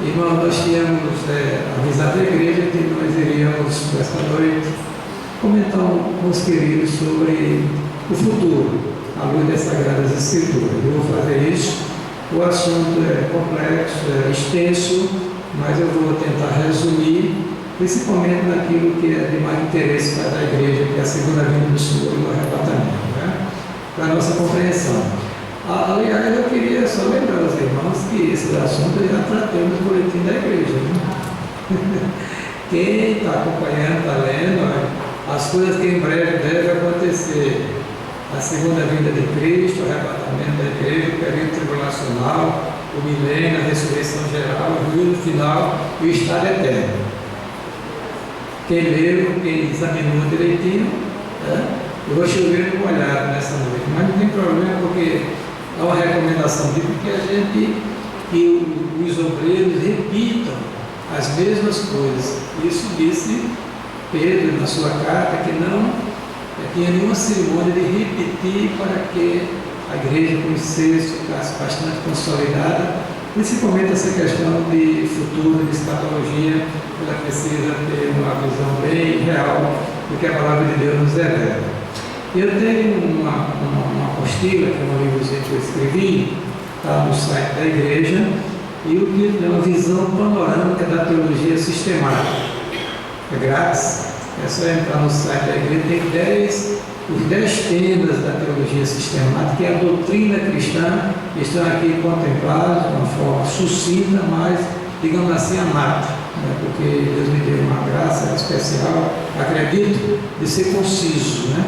Irmão, nós tínhamos avisado a igreja que nós iríamos, esta noite, comentar com os queridos sobre o futuro, à luz das Sagradas Escrituras. Eu vou fazer isso. O assunto é complexo, é extenso, mas eu vou tentar resumir, principalmente naquilo que é de mais interesse para a igreja, que é a segunda vinda do Senhor e o arrebatamento, né? Para a nossa compreensão. Aliás, eu queria só lembrar aos irmãos que esse assunto eu já tratei no boletim da igreja, né? Quem está acompanhando, está lendo, as coisas que em breve devem acontecer: a segunda vinda de Cristo, o arrebatamento da igreja, o período tribulacional, o milênio, a ressurreição geral, o juízo final e o estado eterno. Quem leu, quem examinou direitinho, eu vou chover no molhado nessa noite, mas não tem problema, porque é uma recomendação bíblica que os obreiros repitam as mesmas coisas. Isso disse Pedro na sua carta, que não tinha nenhuma cerimônia de repetir para que a igreja conhecesse, ficasse bastante consolidada, principalmente essa questão de futuro, de escatologia. Ela precisa ter uma visão bem real do que a palavra de Deus nos revela. Eu tenho uma apostila, que é um livrozinho que eu escrevi, está no site da igreja, e o título é uma visão panorâmica da teologia sistemática. É grátis, é só entrar no site da igreja, tem os 10 temas da teologia sistemática, que é a doutrina cristã, que estão aqui contemplados de uma forma sucinta, mas, digamos assim, amada, né? Porque Deus me deu uma graça especial, acredito, de ser conciso, né?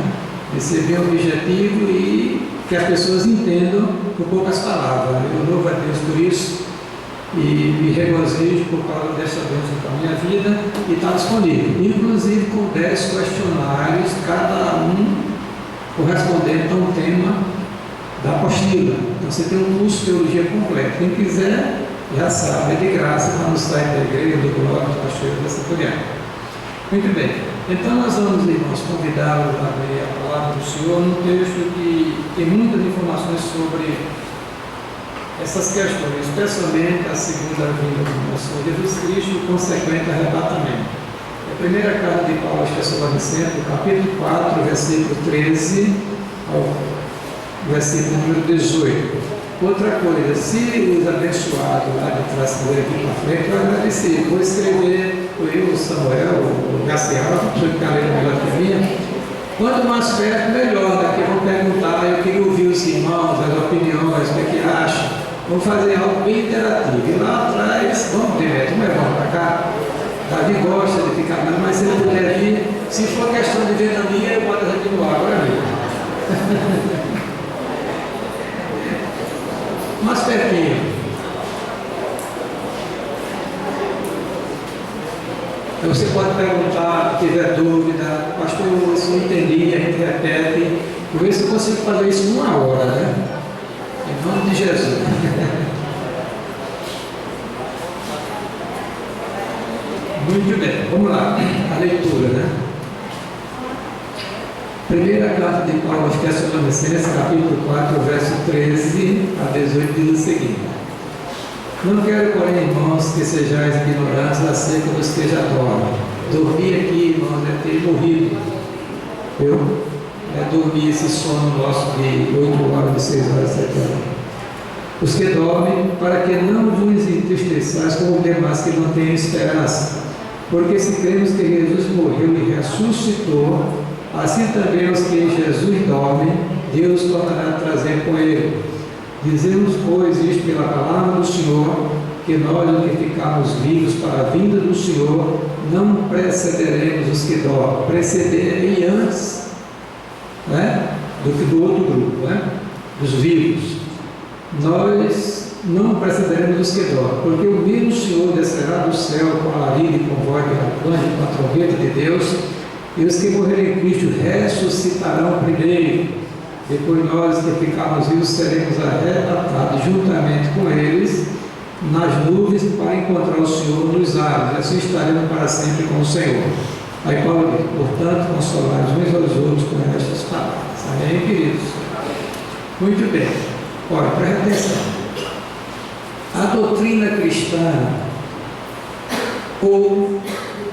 De ser bem objetivo e que as pessoas entendam por poucas palavras. Eu louvo a Deus por isso e me regozijo por causa dessa bênção para a minha vida, e está disponível, inclusive com 10 questionários, cada um correspondente a um tema da apostila. Então você tem um curso de teologia completo. Quem quiser, já sabe, é de graça, está no site da igreja, do blog, do pastor dessa Turiana. Muito bem. Então nós vamos, irmãos, convidá-los a ler a palavra do Senhor num texto que tem muitas informações sobre essas questões, especialmente a segunda vinda do nosso Senhor Jesus Cristo e o consequente arrebatamento. A primeira carta de Paulo aos Tessalonicenses, capítulo 4, versículo 13 ao versículo número 18. Outra coisa, se os abençoados lá de trás quiserem aqui para frente, eu agradeci. Vou escrever, eu, o Samuel, o Gaciel, a pessoa que está lendo melhor que a minha. Quanto mais perto, melhor. Daqui vão perguntar, eu queria ouvir os irmãos, as opiniões, o que acham. Vamos fazer algo bem interativo. E lá atrás, vamos ver, vamos levar para cá. Davi gosta de ficar, mas se ele puder vir, se for questão de ventania, eu boto aqui no ar, agora mesmo. Mais pertinho. Então você pode perguntar, se tiver dúvida, pastor, eu não entendi, a gente repete. Por ver se eu consigo fazer isso em 1 hora, né? Em nome de Jesus. Muito bem, vamos lá, a leitura, né? Primeira carta de Paulo aos Tessalonicenses, capítulo 4, verso 13 a 18, diz o seguinte: Não quero, porém, irmãos, que sejais ignorantes acerca dos que já dormem. Dormir aqui, irmãos, é ter morrido. Dormir esse sono nosso de 8 horas, de 6 horas, 7 horas. Os que dormem, para que não vos entristeçais como os demais que não têm esperança. Porque se cremos que Jesus morreu e ressuscitou, assim também os que em Jesus dormem, Deus tornará a trazer com ele. Dizemos, pois, isto pela palavra do Senhor, que nós, os que ficarmos vivos para a vinda do Senhor, não precederemos os que dormem. Preceder e antes, né, do que do outro grupo, né, dos vivos. Nós não precederemos os que dormem, porque o mesmo Senhor descerá do céu com alarido e com voz de arcanjo, com a trombeta de Deus, e os que morrerem em Cristo ressuscitarão primeiro. Depois nós que ficarmos vivos seremos arrebatados juntamente com eles nas nuvens para encontrar o Senhor nos ares, e assim estaremos para sempre com o Senhor. Aí Paulo diz, portanto, consolai uns aos outros com estas palavras. Amém, queridos? Muito bem. Olha, presta atenção. A doutrina cristã ou,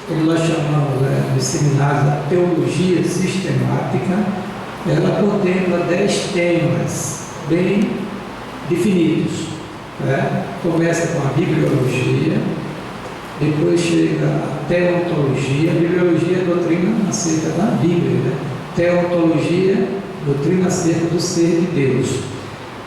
como nós chamamos de seminários, a teologia sistemática, ela contempla 10 temas bem definidos. Começa com a bibliologia, depois chega a teontologia. A bibliologia é a doutrina acerca da Bíblia, Teontologia, doutrina acerca do ser de Deus.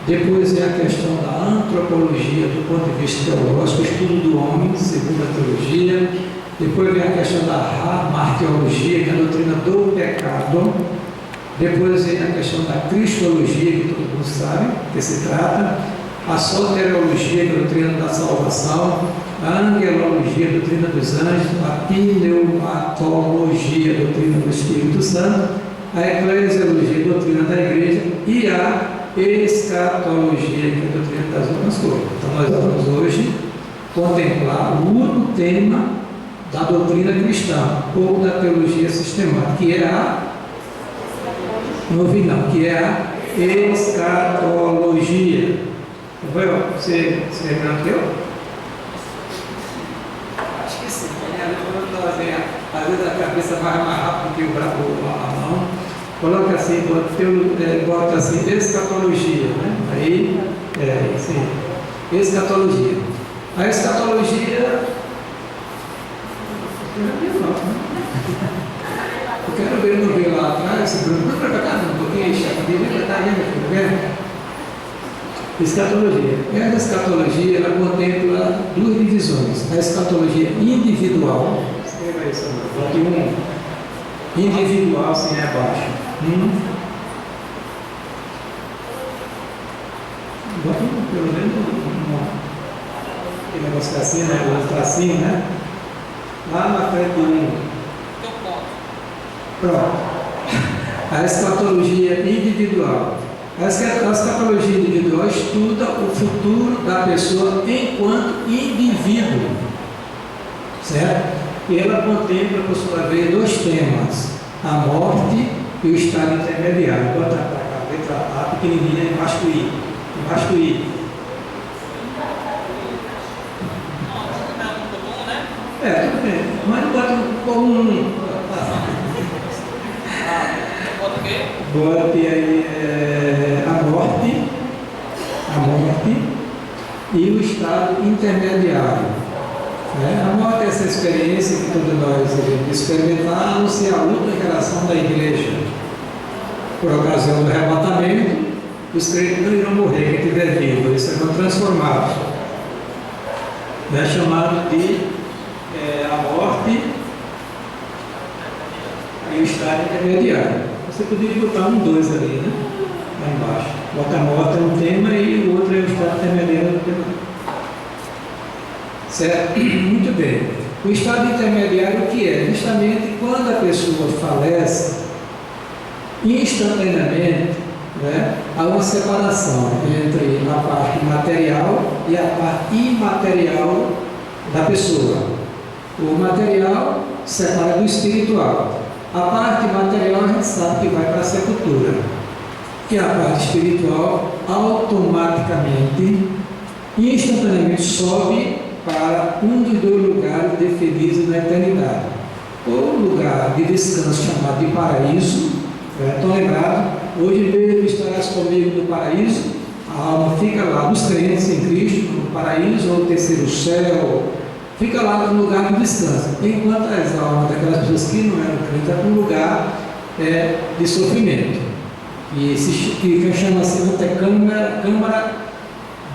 Depois vem a questão da antropologia do ponto de vista teológico, estudo do homem, segundo a teologia. Depois vem a questão da martiologia, que é a doutrina do pecado. Depois vem a questão da cristologia, que todo mundo sabe que se trata. A soteriologia, que é a doutrina da salvação. A angelologia, a doutrina dos anjos. A pneumatologia, a doutrina do Espírito Santo. A eclesiologia, a doutrina da igreja. E a escatologia, que é a doutrina das últimas coisas. Então nós vamos hoje contemplar o único tema da doutrina cristã, ou da teologia sistemática, que é a que é a escatologia. Você lembra que eu? Acho que sim. Às vezes a cabeça vai mais rápido que a mão. Coloca assim, bota assim, escatologia, Aí, sim, escatologia. A escatologia, eu quero ver no ver lá atrás, não para cá, não, porque a Bíblia está aí, meu filho, Escatologia. Essa escatologia, ela contempla duas divisões. A escatologia individual, escreva aí, Samuel, bote individual, sem abaixo. Bota pelo menos aquele negócio assim, o tracinho, lá na frente Pronto. A escatologia individual. A escatologia individual estuda o futuro da pessoa enquanto indivíduo, certo? E ela contempla, por sua vez, dois temas: a morte e o estado intermediário. Bota para cá, letra A pequenininha, embaixo do I. Embaixo do I. Tudo bem. Mas bota um. Bote aí a morte e o estado intermediário. A morte é essa experiência que todos nós experimentamos, a última geração da igreja. Por ocasião do arrebatamento, os crentes não irão morrer, quem estiver vivo, eles serão transformados. É chamado de a morte e o estado intermediário. Você poderia botar 2 ali, lá embaixo. Bota a morte é um tema e o outro é o estado intermediário do tema. Certo? Muito bem. O estado intermediário o que é? Justamente quando a pessoa falece, instantaneamente, há uma separação entre a parte material e a parte imaterial da pessoa. O material separa do espiritual. A parte material a gente sabe que vai para a sepultura. E a parte espiritual automaticamente, instantaneamente sobe para um dos 2 lugares definidos na eternidade. Ou lugar de descanso chamado de paraíso. Estão lembrados? Hoje mesmo estarás comigo no paraíso. A alma fica lá dos crentes em Cristo, no paraíso ou no terceiro céu. Fica lá no lugar de descanso. Enquanto as almas daquelas pessoas que não eram crentes é um lugar de sofrimento. Que chama-se até câmara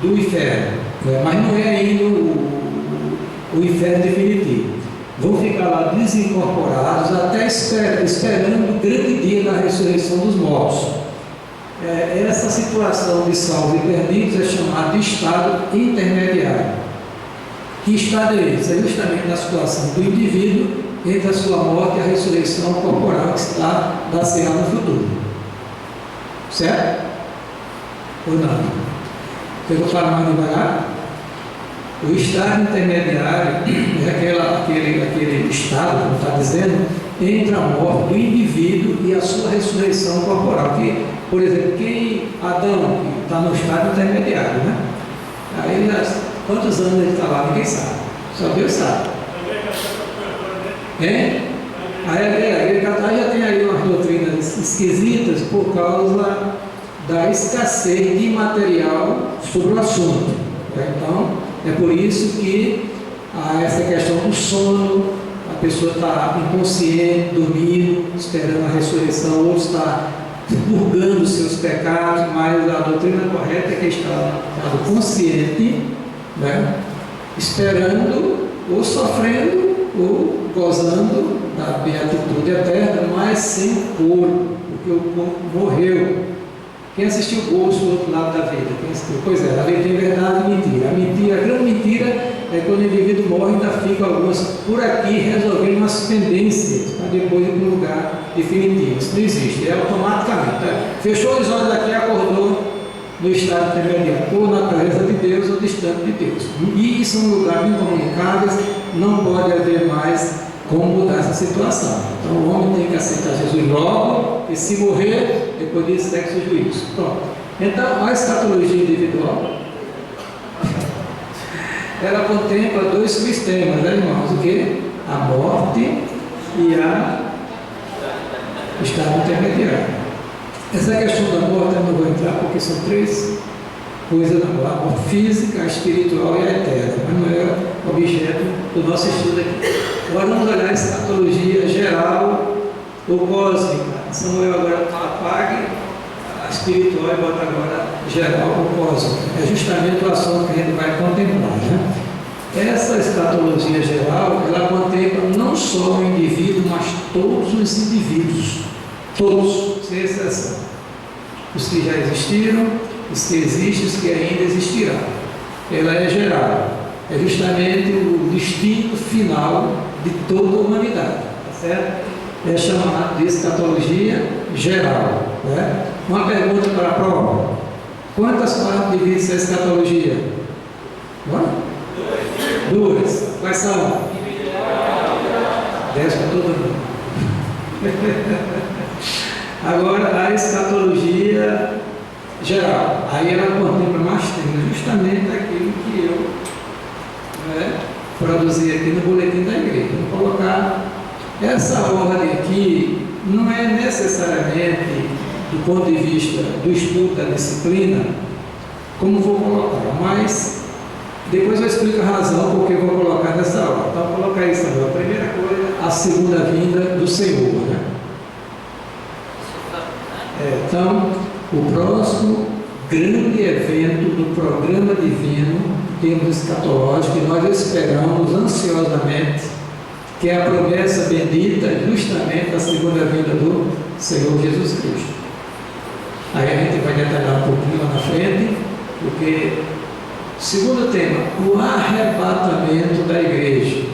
do inferno. Mas não é ainda o inferno definitivo. Vão ficar lá desincorporados até esperando o grande dia da ressurreição dos mortos. Essa situação de salvos e perdidos é chamada de estado intermediário. Que estado é esse? É justamente na situação do indivíduo entre a sua morte e a ressurreição corporal que está da será no futuro. Certo? Ou não? Eu vou falar mais devagar. O estado intermediário é aquele estado, como está dizendo, entre a morte do indivíduo e a sua ressurreição corporal. Que, por exemplo, Adão está no estado intermediário, Aí quantos anos ele está lá? Ninguém sabe. Só Deus sabe. Hein? Aí a Igreja Católica já tem aí umas doutrinas esquisitas por causa da escassez de material sobre o assunto. Então, é por isso que há essa questão do sono, a pessoa está inconsciente, dormindo, esperando a ressurreição, ou está purgando os seus pecados, mas a doutrina correta é que está consciente, né, esperando, ou sofrendo, ou gozando da beatitude eterna, mas sem corpo, porque o corpo morreu. Quem assistiu o Gozo do outro lado da vida? Quem assistiu? Pois é, a vida tem verdade e mentira. A grande mentira é quando o indivíduo morre, ainda fica algumas por aqui resolvendo umas pendências para depois ir para um lugar definitivo. Isso não existe, é automaticamente. Fechou os olhos aqui e acordou no estado intermediário, ou na presença de Deus ou distante de Deus. E são lugares incomunicáveis, não pode haver mais como mudar essa situação. Então o homem tem que aceitar Jesus logo, e se morrer, depois disso segue o juízo. Pronto. Então a escatologia individual, ela contempla dois sistemas, né, irmãos? O que? A morte e o estado intermediário. Essa questão da morte eu não vou entrar, porque são três coisas na morte: a morte física, a espiritual e a eterna, mas não é objeto do nosso estudo aqui. Agora vamos olhar a escatologia geral ou cósmica. Samuel agora apague a espiritual e bota agora geral ou cósmica. É justamente o assunto que a gente vai contemplar, né? Essa escatologia geral, ela contempla não só o indivíduo, mas todos os indivíduos, todos, sem exceção, os que já existiram, os que existem, os que ainda existirão. Ela é geral, é justamente o destino final de toda a humanidade, tá certo? É chamado de escatologia geral, né? Uma pergunta para a prova: quantas partes divide essa escatologia? Bora? Duas. Quais são? 10 para todo mundo. Agora, a escatologia geral. Aí ela contempla mais temas, justamente aquilo que eu, né, produzi aqui no boletim da igreja. Vou colocar essa ordem aqui, não é necessariamente do ponto de vista do estudo da disciplina, como vou colocar, mas depois eu explico a razão porque eu vou colocar nessa ordem. Então, vou colocar isso também. A primeira coisa, a segunda vinda do Senhor, né? Então, o próximo grande evento do programa divino, em termos escatológicos, que nós esperamos ansiosamente, que é a promessa bendita justamente da segunda vinda do Senhor Jesus Cristo. Aí a gente vai detalhar um pouquinho lá na frente, porque, segundo tema, o arrebatamento da igreja,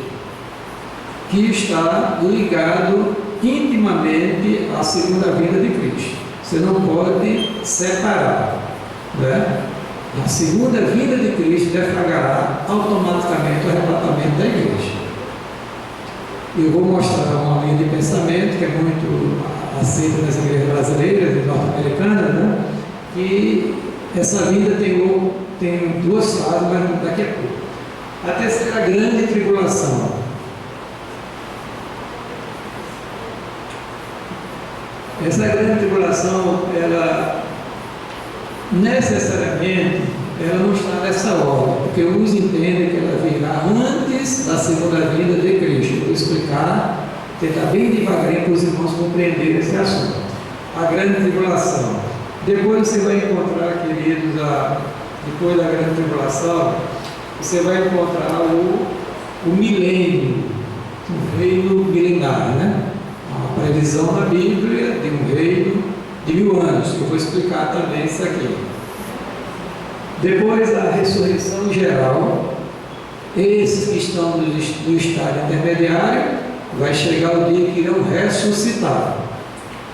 que está ligado intimamente à segunda vinda de Cristo. Você não pode separar, né? A segunda vinda de Cristo deflagrará automaticamente o arrebatamento da igreja. Eu vou mostrar uma linha de pensamento que é muito aceita nas igrejas brasileiras e norte-americanas, né? Que essa vinda tem duas fases, mas daqui a pouco. A terceira grande tribulação. Essa grande tribulação, ela necessariamente ela não está nessa ordem, porque uns entendem que ela virá antes da segunda vinda de Cristo. Eu vou explicar, tentar bem devagarinho para os irmãos compreenderem esse assunto. A grande tribulação. Depois você vai encontrar, queridos, depois da grande tribulação, você vai encontrar o milênio, o reino milenário, né? Uma previsão na Bíblia de um reino de 1000 anos. Eu vou explicar também isso aqui. Depois da ressurreição geral, esses que estão no estado intermediário, vai chegar o dia que irão ressuscitar.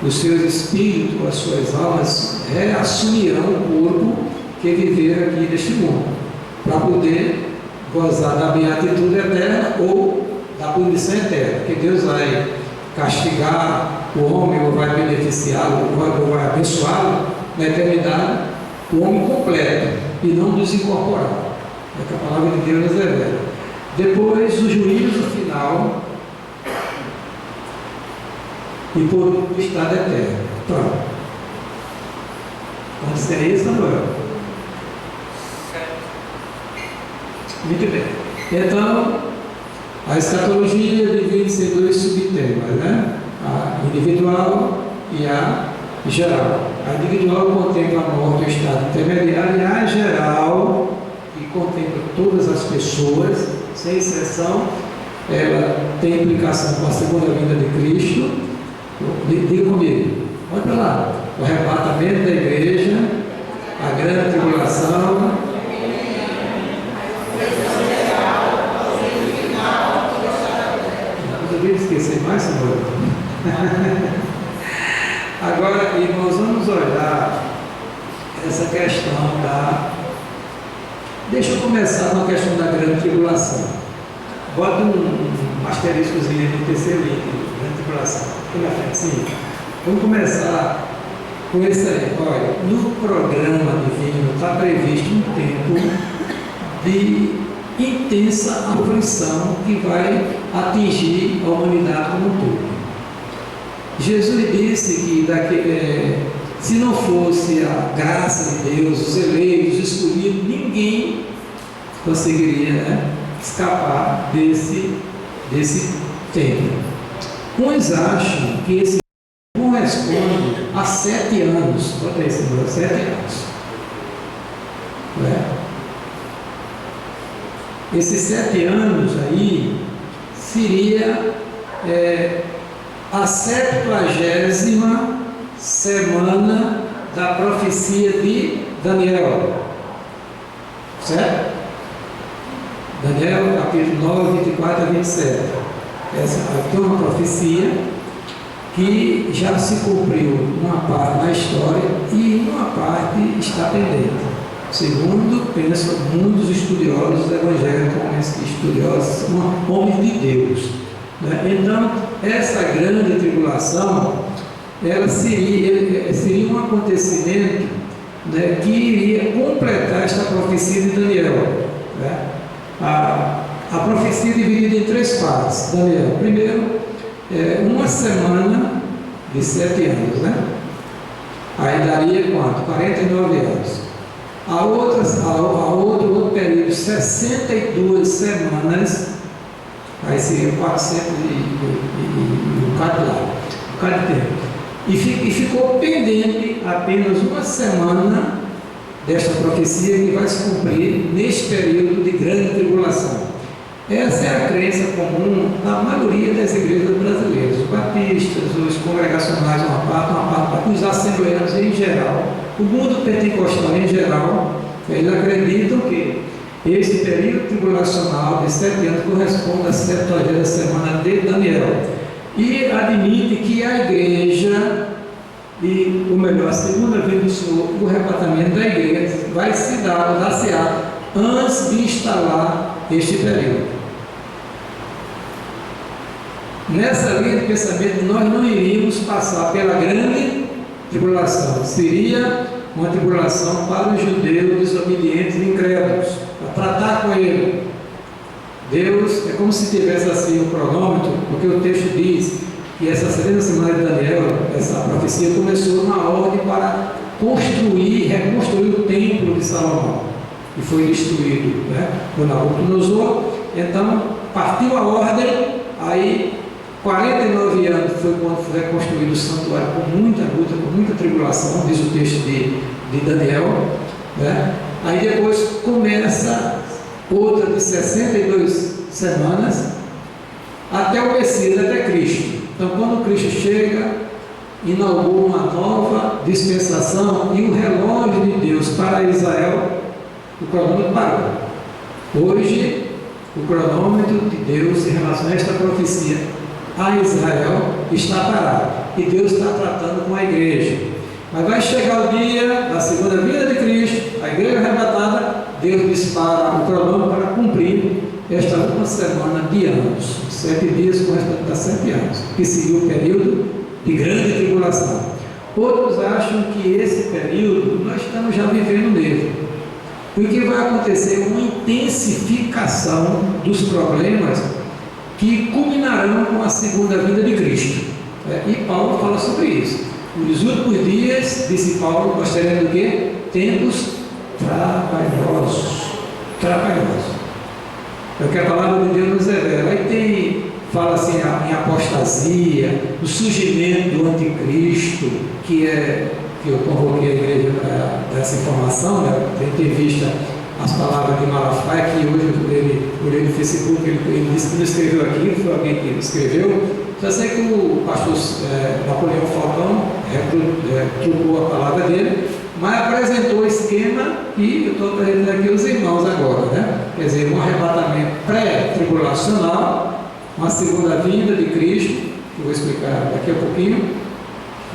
Os seus espíritos, as suas almas, reassumirão o corpo que viveram aqui neste mundo, para poder gozar da beatitude eterna ou da punição eterna, porque Deus vai castigar o homem, ou vai beneficiá-lo, ou vai abençoá-lo na eternidade, o homem completo, e não desincorporado. É que a palavra de Deus nos revela. Depois, o juízo final, e por um estado eterno. Pronto. Pode ser isso, Samuel? Muito bem. Então, a escatologia divide-se em dois subtemas, né? A individual e a geral. A individual contempla a morte, o estado intermediário, e a geral, que contempla todas as pessoas, sem exceção, ela tem implicação com a segunda vinda de Cristo. Diga comigo, olha para lá, o arrebatamento da igreja, a grande tribulação, não devia esquecer mais, Senhor. Agora, irmãos, vamos olhar essa questão da... Deixa eu começar com a questão da grande tribulação. Bota um asteriscozinho no terceiro item, grande tribulação. Aqui na frente, sim. Vamos começar com esse aí. Olha, no programa divino está previsto um tempo de intensa aflição que vai atingir a humanidade como um todo. Jesus disse que se não fosse a graça de Deus, os eleitos, os escolhidos, ninguém conseguiria, né, escapar desse tempo. Uns acham que esse corresponde a 7 anos. Bota esse número, 7 anos. Esses 7 anos aí seria a 70ª semana da profecia de Daniel, certo? Daniel, capítulo 9, 24 a 27. Essa aqui é uma profecia que já se cumpriu uma parte na história e uma parte está pendente. Segundo, pensam muitos estudiosos evangélicos, estudiosos, homens de Deus, né? Então, essa grande tribulação, ela seria um acontecimento, né, que iria completar esta profecia de Daniel, né? A profecia é dividida em 3 partes. Daniel, primeiro, uma semana de 7 anos, né? Aí daria quanto? 49 anos. Outro período, 62 semanas, aí seria 400 e um cada tempo. E ficou pendente apenas uma semana desta profecia que vai se cumprir neste período de grande tribulação. Essa é a crença comum da maioria das igrejas brasileiras, os batistas, os congregacionais, uma parte, os assembleanos em geral, o mundo pentecostal em geral. Eles acreditam que esse período tribulacional de 7 anos corresponde à 70ª semana de Daniel, e admite que a igreja, a segunda vinda do Senhor, o arrebatamento da igreja, vai se dar antes de instalar este período. Nessa linha de pensamento, nós não iríamos passar pela grande tribulação. Seria uma tribulação para os judeus desobedientes e incrédulos, para tratar com ele. Deus é como se tivesse assim o cronômetro, porque o texto diz que essa 70ª semana de Daniel, essa profecia começou na ordem para reconstruir o templo de Salomão, que foi destruído, né, por Nabucodonosor. Então partiu a ordem, aí 49 anos foi quando foi reconstruído o santuário, com muita luta, com muita tribulação, diz o texto de Daniel, né? Aí depois começa outra de 62 semanas até o Messias, até Cristo. Então, quando Cristo chega, inaugura uma nova dispensação, e o relógio de Deus para Israel, o cronômetro parou. Hoje, o cronômetro de Deus em relação a esta profecia a Israel está parado, e Deus está tratando com a igreja. Mas vai chegar o dia da segunda vinda de Cristo, a igreja arrebatada, Deus dispara o cronômetro para cumprir esta última semana de anos. 7 dias correspondem a 7 anos, que seria o período de grande tribulação. Outros acham que esse período nós estamos já vivendo nele, porque vai acontecer uma intensificação dos problemas que culminarão com a segunda vinda de Cristo. E Paulo fala sobre isso. Nos últimos dias, disse Paulo, nós teremos o quê? Tempos trabalhosos. É o que a palavra de Deus nos revela. Aí fala assim em apostasia, o surgimento do anticristo, que eu convoquei a igreja para dar essa informação, né? Tem vista as palavras de Malafaia, que hoje eu olhei no Facebook, ele disse que não escreveu aqui, foi alguém que escreveu. Só sei que o pastor Napoleão Falcão trocou a palavra dele, mas apresentou o esquema e eu estou apresentando aqui os irmãos agora, né? Quer dizer, um arrebatamento pré-tribulacional, uma segunda vinda de Cristo, que eu vou explicar daqui a pouquinho,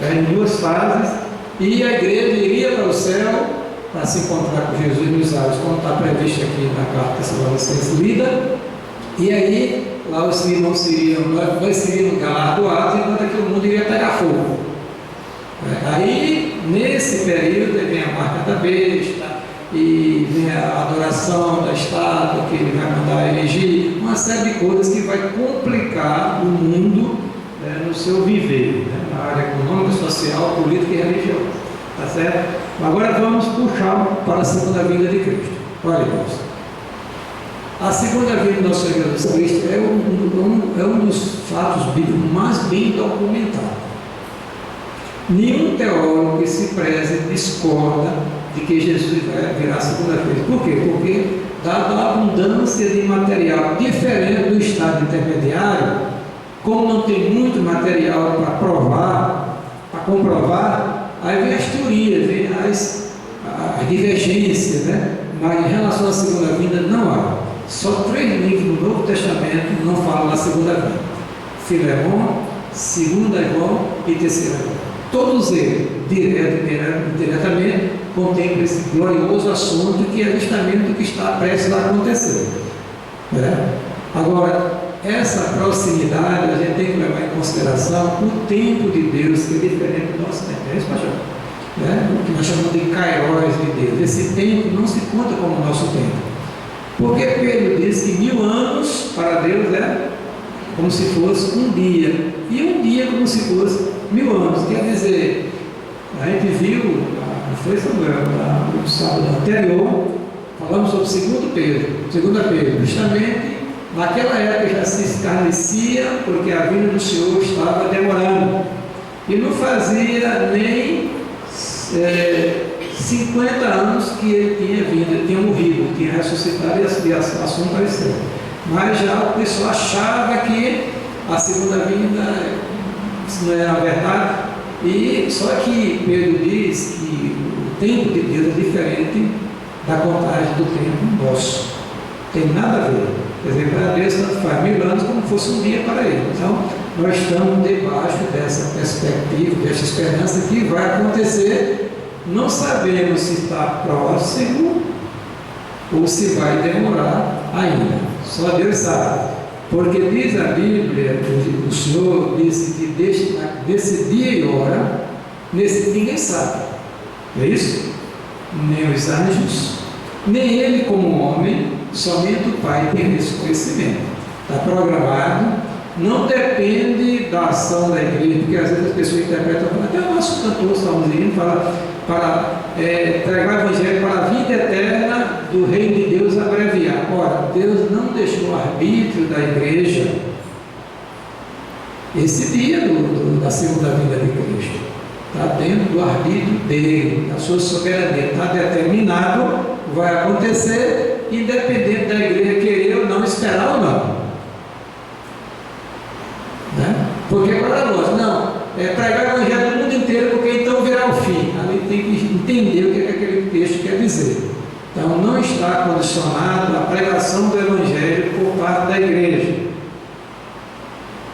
em duas fases, e a igreja iria para o céu para se encontrar com Jesus nos ares, como está previsto aqui na carta Tessalonicenses lida, e aí lá os irmãos seriam galardoados, enquanto que o mundo iria pegar fogo. Aí, nesse período, vem a marca da besta, e vem a adoração da estátua, que ele vai mandar eleger, uma série de coisas que vai complicar o mundo no seu viver, na área econômica, social, política e religiosa. Tá certo? Agora vamos puxar para a segunda vinda de Cristo. Olha, irmãos. A segunda vinda do nosso Senhor Jesus Cristo é um dos fatos bíblicos mais bem documentados. Nenhum teólogo que se preze discorda de que Jesus vai virar a segunda vez. Por quê? Porque, dada a abundância de material diferente do estado intermediário, como não tem muito material para comprovar, aí vem as teorias, vem as divergências, né? Mas em relação à segunda vinda, não há. Só 3 livros do Novo Testamento não falam da segunda vinda: Filemão, 2 João e 3 João. Todos eles, diretamente, contemplam esse glorioso assunto que é justamente o que está prestes a acontecer. Agora, essa proximidade, a gente tem que levar em consideração o tempo de Deus, que é diferente do nosso tempo. É isso, pastor? O que nós chamamos de kairos de Deus. Esse tempo não se conta como o nosso tempo. Porque Pedro diz que 1000 anos para Deus é como se fosse um dia. E um dia como se fosse 1000 anos. Quer dizer, a gente viu, não foi no sábado anterior, falamos sobre 2 Pedro, justamente naquela época já se escarnecia porque a vinda do Senhor estava demorando. E não fazia nem 50 anos que ele tinha vindo, ele tinha morrido, tinha ressuscitado e a assunto apareceu. Mas já o pessoal achava que a segunda vinda, isso não era a verdade. E só que Pedro diz que o tempo de Deus é diferente da contagem do tempo nosso. Tem nada a ver. Quer dizer, para Deus tanto faz 1000 anos como fosse um dia para ele. Então, nós estamos debaixo dessa perspectiva, dessa esperança que vai acontecer. Não sabemos se está próximo ou se vai demorar ainda. Só Deus sabe. Porque diz a Bíblia, o Senhor disse que desse dia e hora, ninguém sabe. É isso? Nem os anjos, nem ele como homem, somente o Pai tem esse conhecimento. Está programado, não depende da ação da igreja, porque às vezes as pessoas interpretam, até o nosso cantor Salmozinho fala, para pregar o Evangelho para a vida eterna do reino de Deus abreviar. Ora, Deus não deixou o arbítrio da igreja esse dia da segunda vinda de Cristo. Está dentro do arbítrio dele, da sua soberania. Está determinado, vai acontecer, independente da igreja querer ou não, esperar ou não. Né? Porque agora nós, não, pregar o Evangelho no mundo inteiro, porque então virá o fim. Ali tem que entender o que aquele texto quer dizer. Então, não está condicionado a pregação do Evangelho por parte da igreja.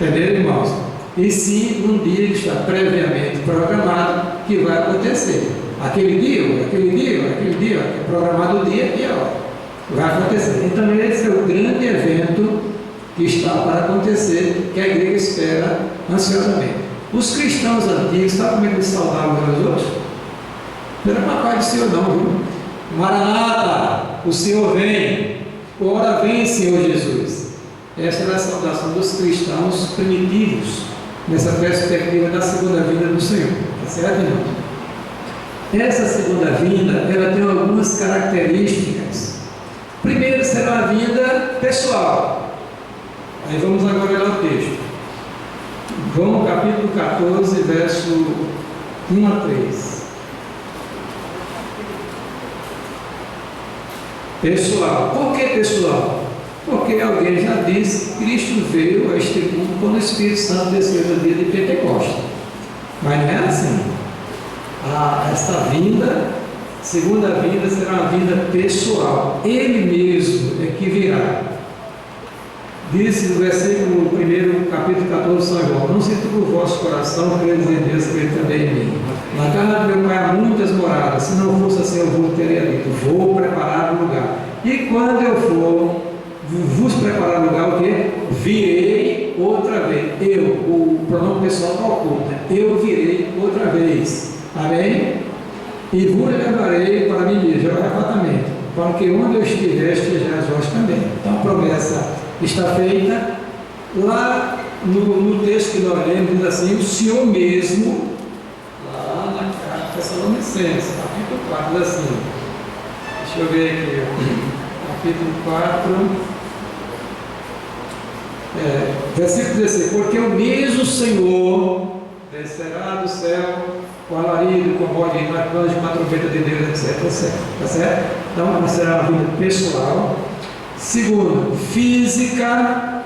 Entenderam, irmãos? E sim, num dia que está previamente programado, que vai acontecer. Aquele dia, é programado o dia e a hora. Vai acontecer. Então, esse é o grande evento que está para acontecer, que a igreja espera ansiosamente. Os cristãos antigos, sabe como é que eles saudavam uns aos outros? Não era papai do Senhor não, viu? Maranata, o Senhor vem, ora vem, Senhor Jesus. Essa era a saudação dos cristãos primitivos, nessa perspectiva da segunda vinda do Senhor. Tá certo, irmão? Essa segunda vinda, ela tem algumas características. Primeiro será a vinda pessoal. Aí vamos agora olhar o texto. João capítulo 14, verso 1 a 3. Pessoal. Por que pessoal? Porque alguém já disse que Cristo veio a este mundo quando o Espírito Santo desceu no dia de Pentecostes. Mas não é assim. Esta vinda, segunda vinda, será uma vinda pessoal. Ele mesmo é que virá. Disse no versículo 1, capítulo 14 de São João: não se turbe o vosso coração, credes em Deus, crede também em mim. Na casa do meu Pai há muitas moradas, se não fosse assim eu vos teria dito: vou preparar um lugar. E quando eu for vos preparar um lugar, o quê? Virei outra vez. Eu, o pronome pessoal está oculto, né? Eu virei outra vez. Amém? E vos levarei para mim mesmo, arrebatamento, para que onde eu estiver, estejais vós também. Então a promessa está feita. Lá no texto que nós lemos, diz assim: o Senhor mesmo, lá na carta de Tessalonicenses, capítulo 4, diz assim, deixa eu ver aqui, capítulo 4, versículo 16: porque o mesmo Senhor descerá do céu com alarido, com voz de arcanjo, com a trombeta de Deus, etc, etc. Tá certo? Então, será uma vida pessoal. Segundo, física,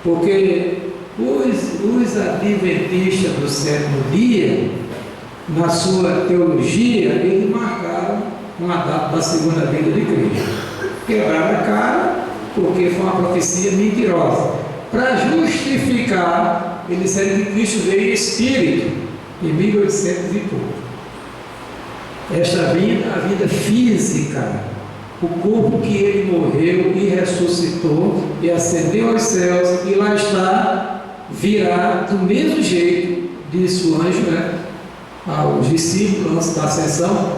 porque os adventistas do sétimo dia, na sua teologia, eles marcaram uma data da segunda vinda de Cristo. Quebraram a cara, porque foi uma profecia mentirosa. Para justificar, eles disseram que Cristo veio em espírito, em 1800 e pouco. Esta vinda, a vida física, o corpo que ele morreu e ressuscitou e ascendeu aos céus, e lá está, virá do mesmo jeito, disse o anjo, né, aos discípulos antes da ascensão: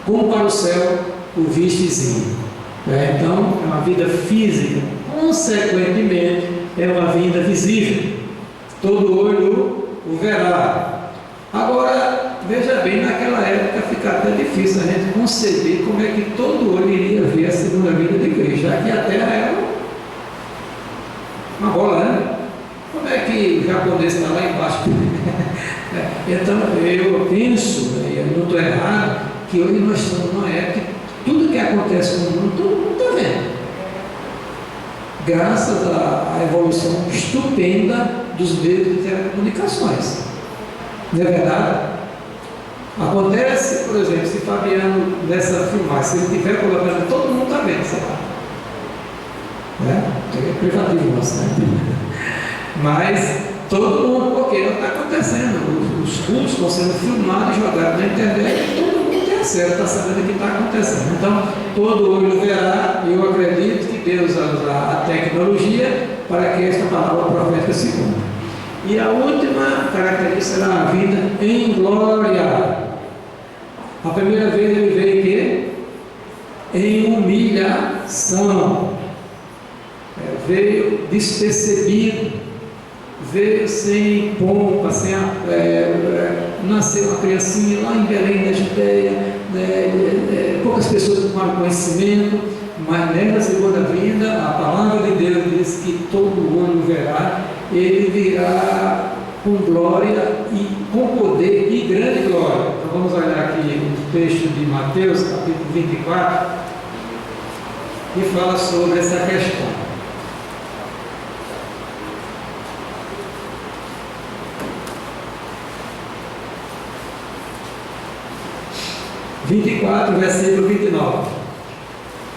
como para o céu o vistezinho. Então, é uma vida física, consequentemente, é uma vida visível, todo olho o verá. Agora, veja bem, naquela época fica até difícil a gente conceber como é que todo olho iria ver a segunda vinda de Cristo, já que a Terra é uma bola, né? Como é que o japonês está lá embaixo? Então, eu penso, e eu não estou errado, que hoje nós estamos numa época que tudo que acontece no mundo, todo mundo está vendo. Graças à evolução estupenda dos meios de telecomunicações. Não é verdade? Acontece, por exemplo, se Fabiano nessa filmagem, se ele estiver colocando, todo mundo está vendo, sei lá. Né? É privativo nosso, né? Mas todo mundo, porque não está acontecendo. Os cultos estão sendo filmados e jogados na internet, e todo mundo tem acesso, está sabendo o que está acontecendo. Então, todo olho verá, e eu acredito que Deus usa a tecnologia para que esta palavra profética se cumpra. E a última característica será a vida em glória. A primeira vez ele veio que em humilhação, veio despercebido, veio sem pompa, sem nasceu uma criancinha lá em Belém da Judéia, poucas pessoas tomaram conhecimento, mas nessa segunda vinda a palavra de Deus diz que todo olho verá. Ele virá com glória e com poder e grande glória. Então vamos olhar aqui o texto de Mateus, capítulo 24, que fala sobre essa questão. Versículo 29.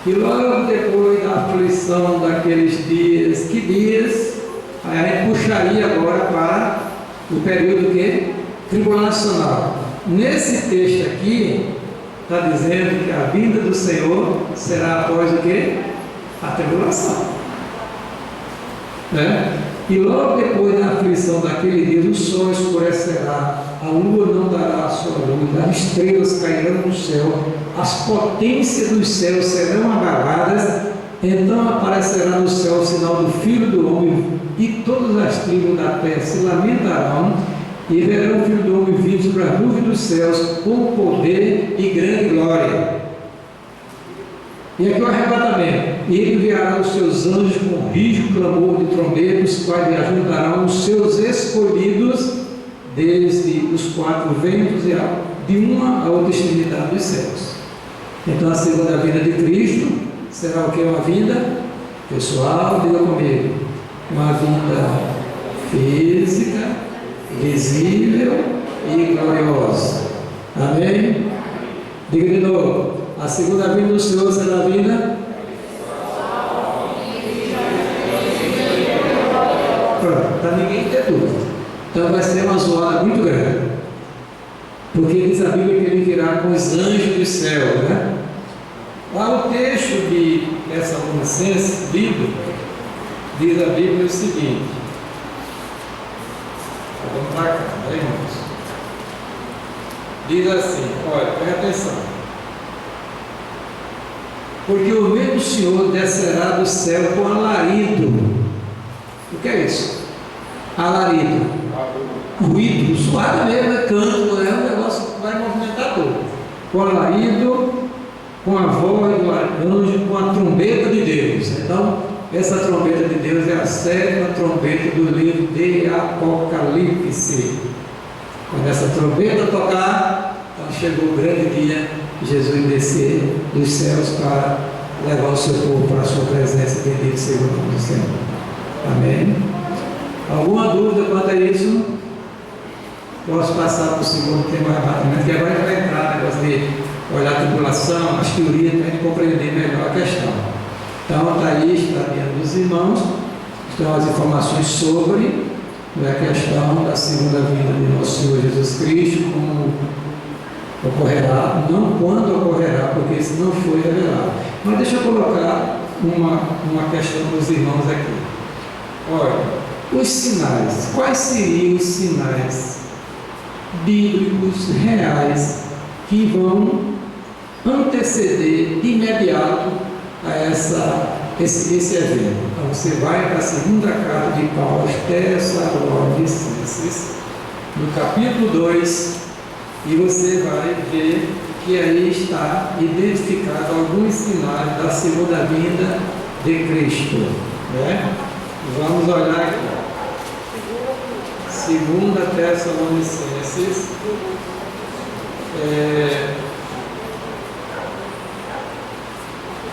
E logo depois da aflição daqueles dias, que dias? Aí a gente puxaria agora para o período que? Tribulacional. Nesse texto aqui, está dizendo que a vinda do Senhor será após o que? A tribulação. Né? E logo depois da aflição daquele dia, o sol escurecerá, a lua não dará a sua luz, as estrelas cairão do céu, as potências dos céus serão abaladas, Então aparecerá no céu o sinal do Filho do Homem, e todas as tribos da terra se lamentarão, e verão o Filho do Homem vindo sobre as nuvens dos céus, com poder e grande glória. E aqui o arrebatamento. E ele enviará os seus anjos com rijo clamor de trombeta, os quais lhe ajudarão os seus escolhidos desde os quatro ventos e de uma a outra extremidade dos céus. Então a segunda vinda de Cristo será o que? Uma vinda pessoal, diga comigo, uma vinda física, visível e gloriosa. Amém? Diga de novo, a segunda vinda do Senhor será a vinda para ninguém ter dúvida. Então vai ser uma zoada muito grande, porque diz a Bíblia que ele virá com os anjos do céu, né? Lá o texto de Tessalonicenses, lido, diz a Bíblia o seguinte, vamos para cá, né, irmãos? Diz assim, olha, presta atenção, porque o mesmo Senhor descerá do céu com alarido. O que é isso? Alarido, ruído, suado mesmo, é canto, não é um negócio que vai movimentar todo. Com alarido, com a voz do arcanjo, com a trombeta de Deus. Então, essa trombeta de Deus é a sétima trombeta do livro de Apocalipse. Quando essa trombeta tocar, então chegou o grande dia de Jesus descer dos céus para levar o seu povo para a sua presença, bendito seja o nome do Senhor. Amém? Alguma dúvida quanto a isso? Posso passar para o segundo tema rapidamente, que agora a gente vai entrar no negócio de olhar a tribulação, as teorias, para a gente compreender melhor a questão. Então, está aí, está diante dos irmãos, estão as informações sobre a questão da segunda vinda de nosso Senhor Jesus Cristo, como ocorrerá, não quando ocorrerá, porque isso não foi revelado. Mas deixa eu colocar uma questão para os irmãos aqui. Olha, os sinais, quais seriam os sinais bíblicos reais que vão anteceder de imediato a esse evento? Então você vai para a segunda carta de Paulo aos Tessalonicenses, no capítulo 2, e você vai ver que aí está identificado alguns sinais da segunda vinda de Cristo, né? Vamos olhar aqui. Segunda Tessalonicenses,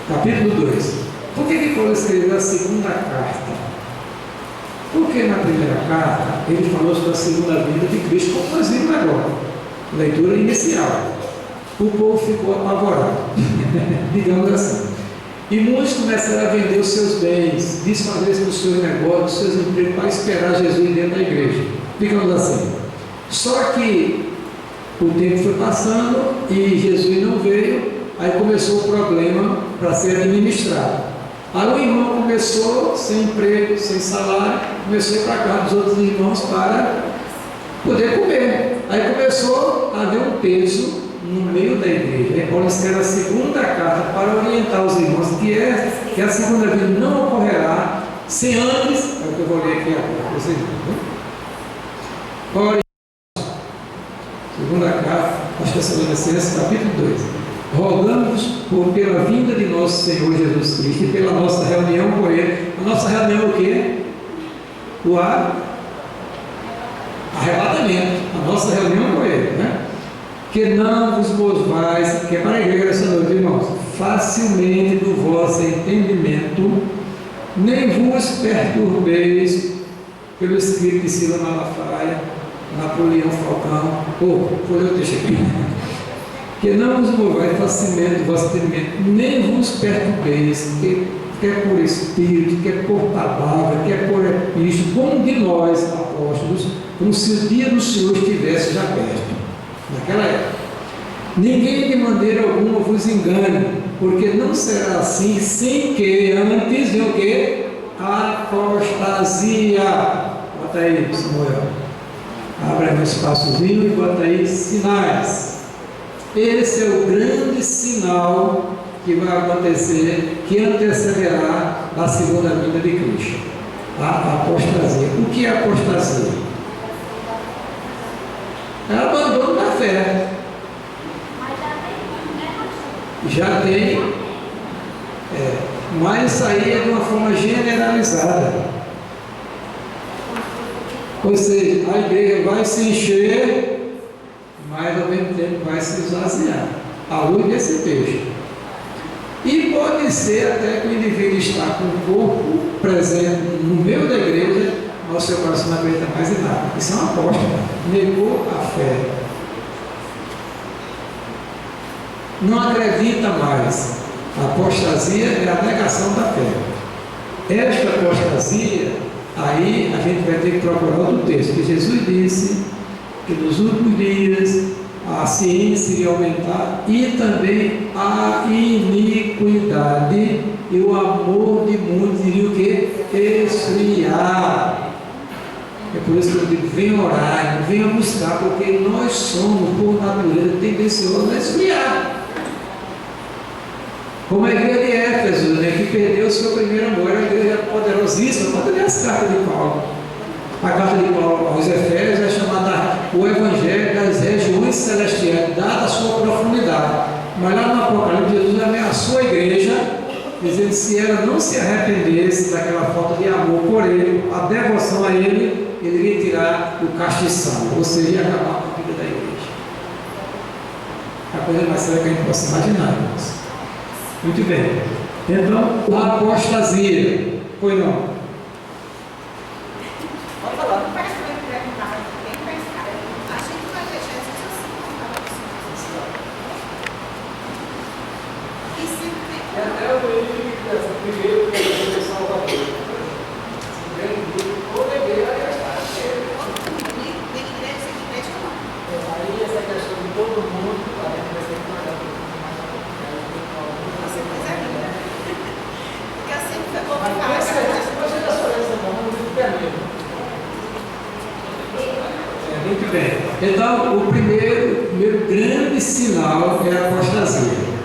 capítulo 2. Por que Paulo escreveu a segunda carta? Porque na primeira carta ele falou sobre a segunda vinda de Cristo, como nós vimos agora, leitura inicial. O povo ficou apavorado, digamos assim. E muitos começaram a vender os seus bens, desfazer os seus negócios, os seus empregos, para esperar Jesus dentro da igreja. Digamos assim. Só que o tempo foi passando e Jesus não veio, aí começou o problema para ser administrado. Aí o irmão começou sem emprego, sem salário, começou a ir para cá dos outros irmãos para poder comer. Aí começou a haver um peso no meio da igreja. Aí Paulo escreve a segunda carta para orientar os irmãos que a segunda vinda não ocorrerá sem antes, é o que eu vou ler aqui agora, vocês viram, né? Segunda carta aos Tessalonicenses, capítulo 2. Rogamos pela vinda de nosso Senhor Jesus Cristo e pela nossa reunião com Ele. A nossa reunião é o quê? O arrebatamento. A nossa reunião com Ele, né? Que não vos movais, que é para a igreja essa noite, irmãos, facilmente do vosso entendimento, nem vos perturbeis pelo escrito de Sila Malafaia, Napoleão Falcão, foi o texto aqui. Que não vos movais facilmente do vosso entendimento, nem vos perturbeis, quer por espírito, quer por palavra, quer por epístolo, como de nós, apóstolos, como se o dia do Senhor estivesse já perto. Naquela época, ninguém de maneira alguma vos engane, porque não será assim sem que antes de o que? Apostasia. Bota aí, Samuel. Abre aí um espaçozinho e bota aí sinais. Esse é o grande sinal que vai acontecer, que antecederá a segunda vinda de Cristo. A apostasia. O que é apostasia? É abandono da fé. Já tem, mas isso aí é de uma forma generalizada. Ou seja, a igreja vai se encher, mas ao mesmo tempo vai se esvaziar, à luz desse texto. E pode ser até que o indivíduo está com o corpo presente no meio da igreja, mas o seu coração não acredita mais em nada. Isso é uma apóstata, negou a fé. Não acredita mais. A apostasia é a negação da fé. Esta apostasia, aí a gente vai ter que procurar outro texto, que Jesus disse que nos últimos dias a ciência iria aumentar e também a iniquidade e o amor de muitos iria o quê? Esfriar. É por isso que eu digo, venha orar, venha buscar, porque nós somos, por natureza, tendenciosos a esfriar. Como a igreja de Éfeso, né, que perdeu o seu primeiro amor, era uma igreja poderosíssima. Pode ler as cartas de Paulo. A carta de Paulo aos Efésios é chamada o Evangelho das regiões celestiais, dada a sua profundidade. Mas lá no Apocalipse, Jesus ameaçou a igreja, dizendo que se ela não se arrependesse daquela falta de amor por ele, a devoção a ele, ele iria tirar o castiçal, ou seja, ia acabar com a vida da igreja. A coisa mais séria que a gente possa imaginar, irmãos. Muito bem. Então, a apostasia. Foi não? Pode falar. Parece que eu ia perguntar bem para esse cara. Achei que vai deixar isso assim. E se É até o livro dessa primeira que Salvador. Toda a igreja vai gastar. tem igreja sem igreja não. Aí essa questão de todo mundo, a gente vai ter que olhar para o Você coisa linda. Porque assim foi bom mas falar. você está falando essa mão, muito bem. Muito bem. Então, o primeiro grande sinal é a apostasia.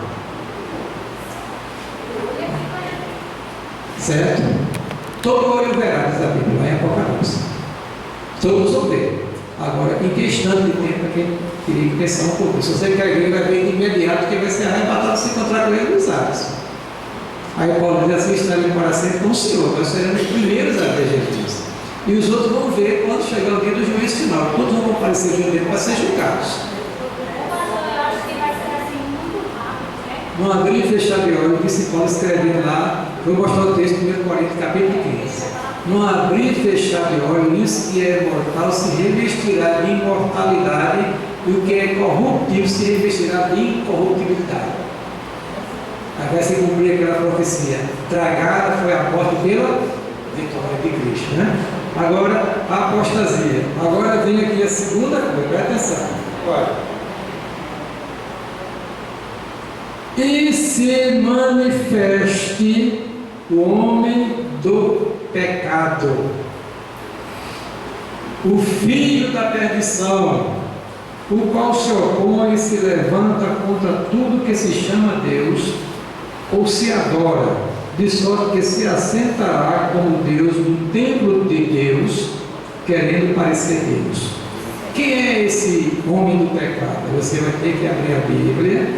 Certo? Todo olho verá, diz a Bíblia, lá em Apocalipse. Todos vão ver. Agora, em que instante de tempo é que teria que pensar um pouco. Se você quer ver, vai ver de imediato que vai ser arrebatado se encontrar com ele nos ares. Aí Paulo diz assim: estarei para sempre com o Senhor. Nós seremos os primeiros a ver Jesus. E os outros vão ver quando chegar o dia do juízo final. Todos vão aparecer diante dele para ser julgados. Não abrir e fechar de olho, disse Paulo escrevendo lá. Vou mostrar o texto de 1 Coríntios, capítulo 15. Não abrir e fechar de olho, isso que é mortal se revestirá de imortalidade, e o que é corruptível se revestirá de incorruptibilidade. Aí vai se cumprir aquela profecia. Tragada foi a morte pela vitória de Cristo, né? Agora, a apostasia. Agora vem aqui a segunda coisa, presta atenção. Olha. E se manifeste o homem do pecado, o filho da perdição, o qual se opõe e se levanta contra tudo que se chama Deus ou se adora, de sorte que se assentará como Deus no templo de Deus, querendo parecer Deus. Quem é esse homem do pecado? Você vai ter que abrir a Bíblia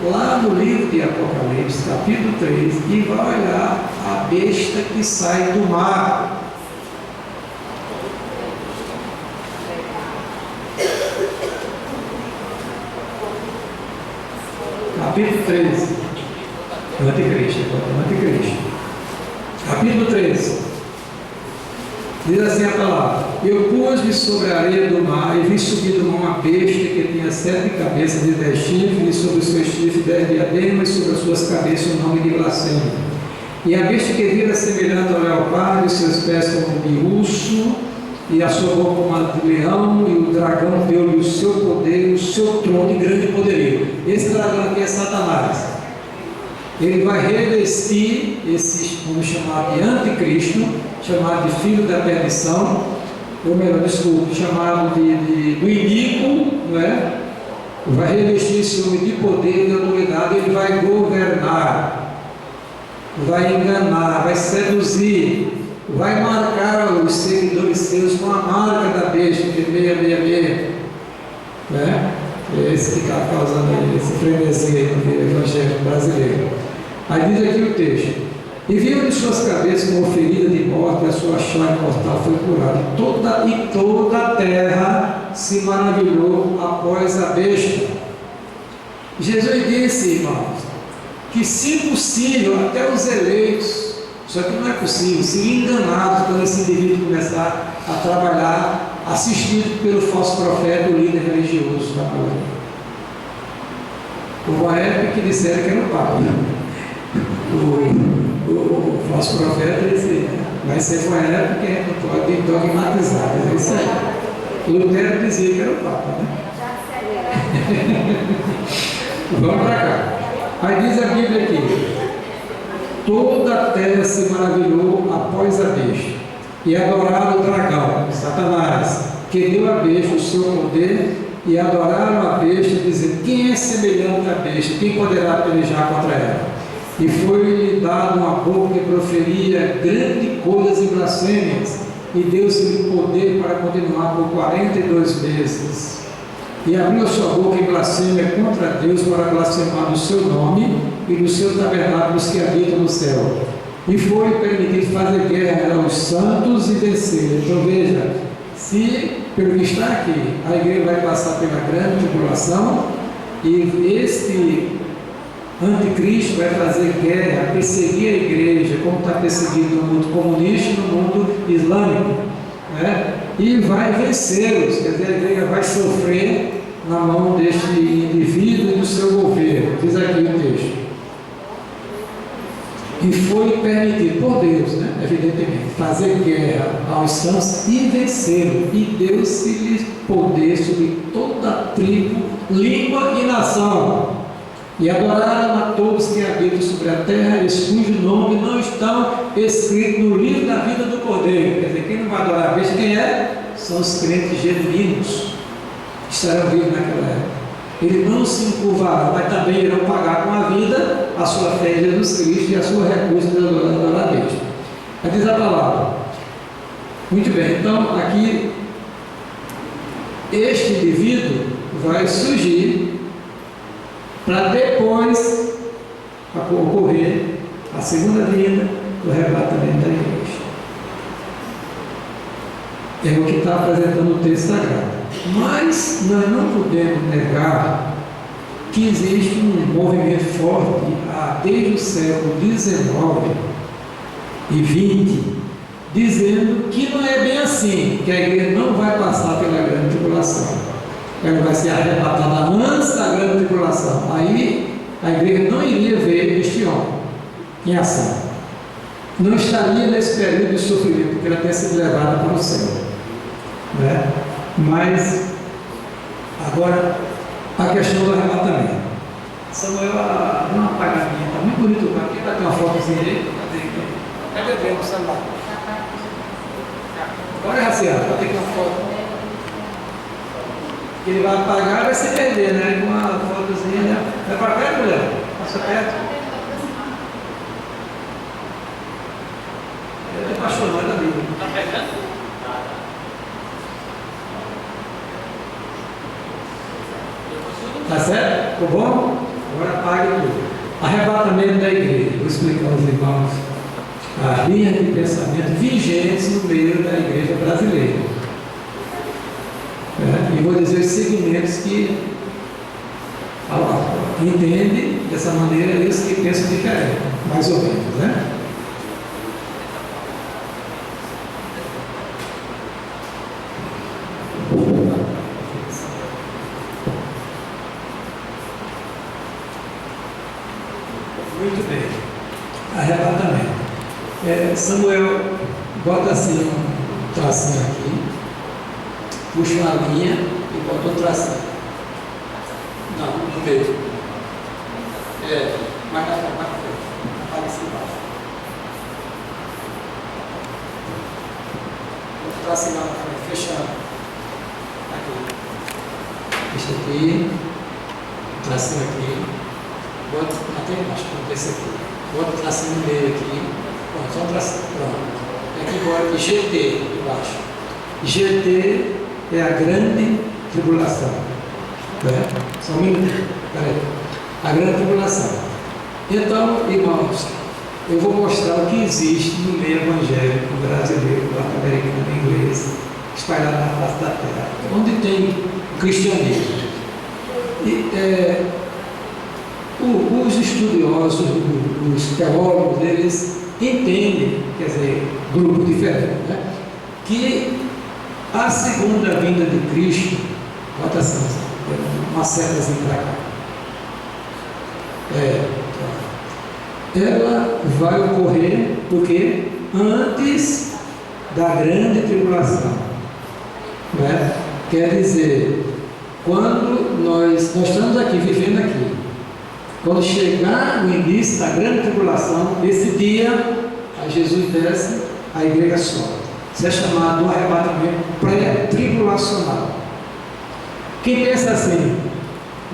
lá no livro de Apocalipse, capítulo 3, e vai olhar a besta que sai do mar. Capítulo 13. O anticristo. Capítulo 13. Diz assim a palavra: eu pus-me sobre a areia do mar e vi subir do mar uma besta que tinha 7 cabeças e 10 chifres, e sobre os seus chifres 10 diademas, e sobre as suas cabeças o nome de blasfêmia. E a besta que vira semelhante ao leopardo, e seus pés como de urso, e a sua boca como a de leão, e o dragão deu-lhe o seu poder, e o seu trono de grande poderio. Esse dragão aqui é Satanás. Ele vai revestir esse, vamos chamar de anticristo, chamado de filho da perdição, ou melhor, desculpe, chamado do iníquo, não é? vai revestir esse homem de poder e de autoridade, ele vai governar, vai enganar, vai seduzir, vai marcar os seguidores seus com a marca da besta, que é 666, né? Esse que está causando esse frenesi no evangelho brasileiro. Aí diz aqui o texto: e viu de suas cabeças uma ferida de morte, e a sua chaga mortal foi curada. Toda a terra se maravilhou após a besta. Jesus disse, irmãos, que se possível, até os eleitos, só que não é possível, seriam enganados quando esse indivíduo começar a trabalhar, assistido pelo falso profeta, o líder religioso da coisa. Houve uma época que disseram que era o Papa. O falso profeta disse, vai ser uma época que a gente não pode dogmatizar, é isso aí. Lutero dizia que era o Papa, né? Vamos para cá. Aí diz a Bíblia aqui: toda a terra se maravilhou após a besta, e adoraram o dragão, Satanás, que deu à besta o seu poder, e adoraram a besta, dizendo: quem é semelhante à besta? Quem poderá pelejar contra ela? E foi-lhe dado uma boca que proferia grandes coisas e blasfêmias, e deu-se-lhe poder para continuar por 42 meses. E abriu a sua boca em blasfêmia contra Deus, para blasfemar do seu nome e do seu tabernáculo os que habitam no céu. E foi permitido fazer guerra aos santos e vencer. Então veja, se pelo que está aqui, a igreja vai passar pela grande tribulação, e este anticristo vai fazer guerra, perseguir a igreja, como está perseguido no mundo comunista e no mundo islâmico, né? E vai vencê-los, quer dizer, a igreja vai sofrer na mão deste indivíduo e do seu governo. Diz aqui o texto: e foi permitido por Deus, né, evidentemente, fazer guerra aos santos e vencê-los, e deu-se-lhes poder sobre toda a tribo, língua e nação. E adoraram a todos que habitam sobre a terra, cujo nome não estão escritos no livro da vida do Cordeiro. Quer dizer, quem não vai adorar a besta, quem é? São os crentes genuínos, que estarão vivos naquela época. Eles não se encurvarão, mas também irão pagar com a vida a sua fé em Jesus Cristo e a sua recusa de adorar a besta. Aí diz a palavra. Muito bem, então aqui este indivíduo vai surgir para depois ocorrer a segunda vinda do arrebatamento da igreja. É o que está apresentando o texto sagrado. Mas nós não podemos negar que existe um movimento forte desde o século XIX e XX, dizendo que não é bem assim, que a igreja não vai passar pela grande tribulação. Ela vai ser arrebatada antes da grande tribulação. Aí a igreja não iria ver este homem em ação. Não estaria nesse período de sofrimento, porque ela tinha sido levada para o céu, né? Mas agora a questão do arrebatamento. Samuel, dá uma apagadinha, está muito bonito o carro. Quem está com uma fotozinha aí? Cadê o no celular? Agora é raciado, vai ter que uma foto. Que ele vai apagar, vai se perder, né? Com uma fotozinha, né? Vai para perto, mulher? Passa perto. Ele é apaixonado ali. Está pegando? Tá certo? Ficou bom? Agora apague tudo. Arrebatamento da igreja. Vou explicar aos irmãos a linha de pensamento vigentes no meio da igreja brasileira. E vou dizer os segmentos que entendem dessa maneira, eles que pensam diferente, mais ou menos, né? Muito bem. Arrebatamento. Samuel, bota assim um tracinho aqui. Puxa uma linha e bota um tracinho. Não, no meio. Mais na frente, aparece embaixo. Outro tracinho lá na frente, fechando. Aqui. Este aqui. tracinho aqui, bota até embaixo, pronto, esse aqui. Bota o tracinho no meio aqui, pronto, só um tracinho, pronto. Aqui agora, GT embaixo. GT é a grande tribulação. Só um minuto, peraí. A grande tribulação. Então, irmãos, eu vou mostrar o que existe no meio evangélico brasileiro, norte-americano, inglês, espalhado na face da terra, onde tem o cristianismo. E, os estudiosos, os teólogos, eles entendem, quer dizer, grupo diferente, né, que a segunda vinda de Cristo, bota assim, uma setazinha para cá, ela vai ocorrer porque antes da grande tribulação, né? Quer dizer, quando nós estamos aqui, vivendo aqui, quando chegar o início da grande tribulação, esse dia, aí Jesus desce, a igreja sobe. Isso é chamado um arrebatamento pré-tribulacional. Quem pensa assim?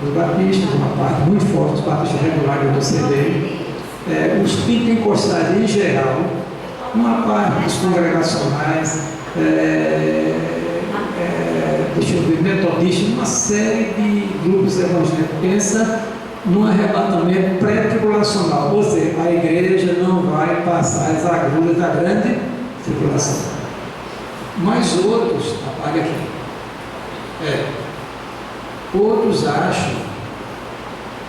Os batistas, uma parte muito forte, os batistas regulares do CD, os pentecostais em geral, uma parte dos congregacionais, deixa eu ver, metodistas, uma série de grupos evangélicos pensa num arrebatamento pré-tribulacional, ou seja, a igreja não vai passar as agruras da grande tribulação. Mas outros, apaga aqui, outros acham,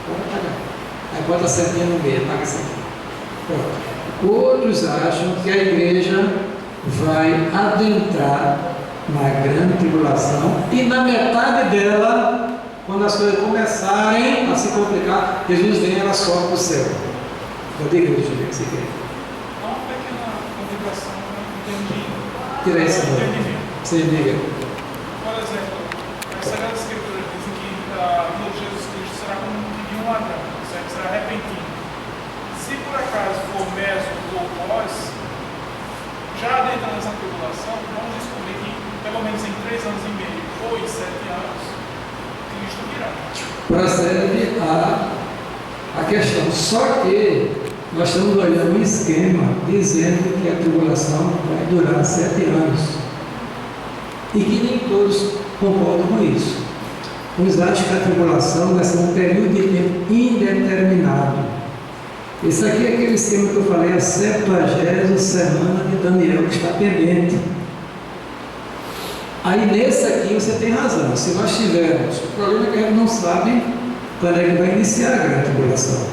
pode apagar, aí bota a setinha no meio, apaga essa aqui. Outros acham que a igreja vai adentrar na grande tribulação e na metade dela, quando as coisas começarem a se complicar, Jesus vem e ela sobe para o céu. Eu digo isso, Juliano, se quer. Há uma pequena complicação, entendi. Tira isso, você diga. Por exemplo, as Sagradas Escrituras dizem que a vinda de Jesus Cristo será como de um ladrão, certo? Será repentino. Se por acaso for meso ou pós, já adentrando nessa tribulação, vamos descobrir que pelo menos em 3 anos e meio ou em 7 anos, Cristo virá. Procede a questão. Só que nós estamos olhando um esquema dizendo que a tribulação vai durar 7 anos. E que nem todos concordam com isso. Uns acham que a tribulação vai ser um período de tempo indeterminado. Esse aqui é aquele esquema que eu falei, a 70ª semana de Daniel, que está pendente. Aí nesse aqui você tem razão. Se nós tivermos, o problema é que a gente não sabe quando é que vai iniciar a grande tribulação.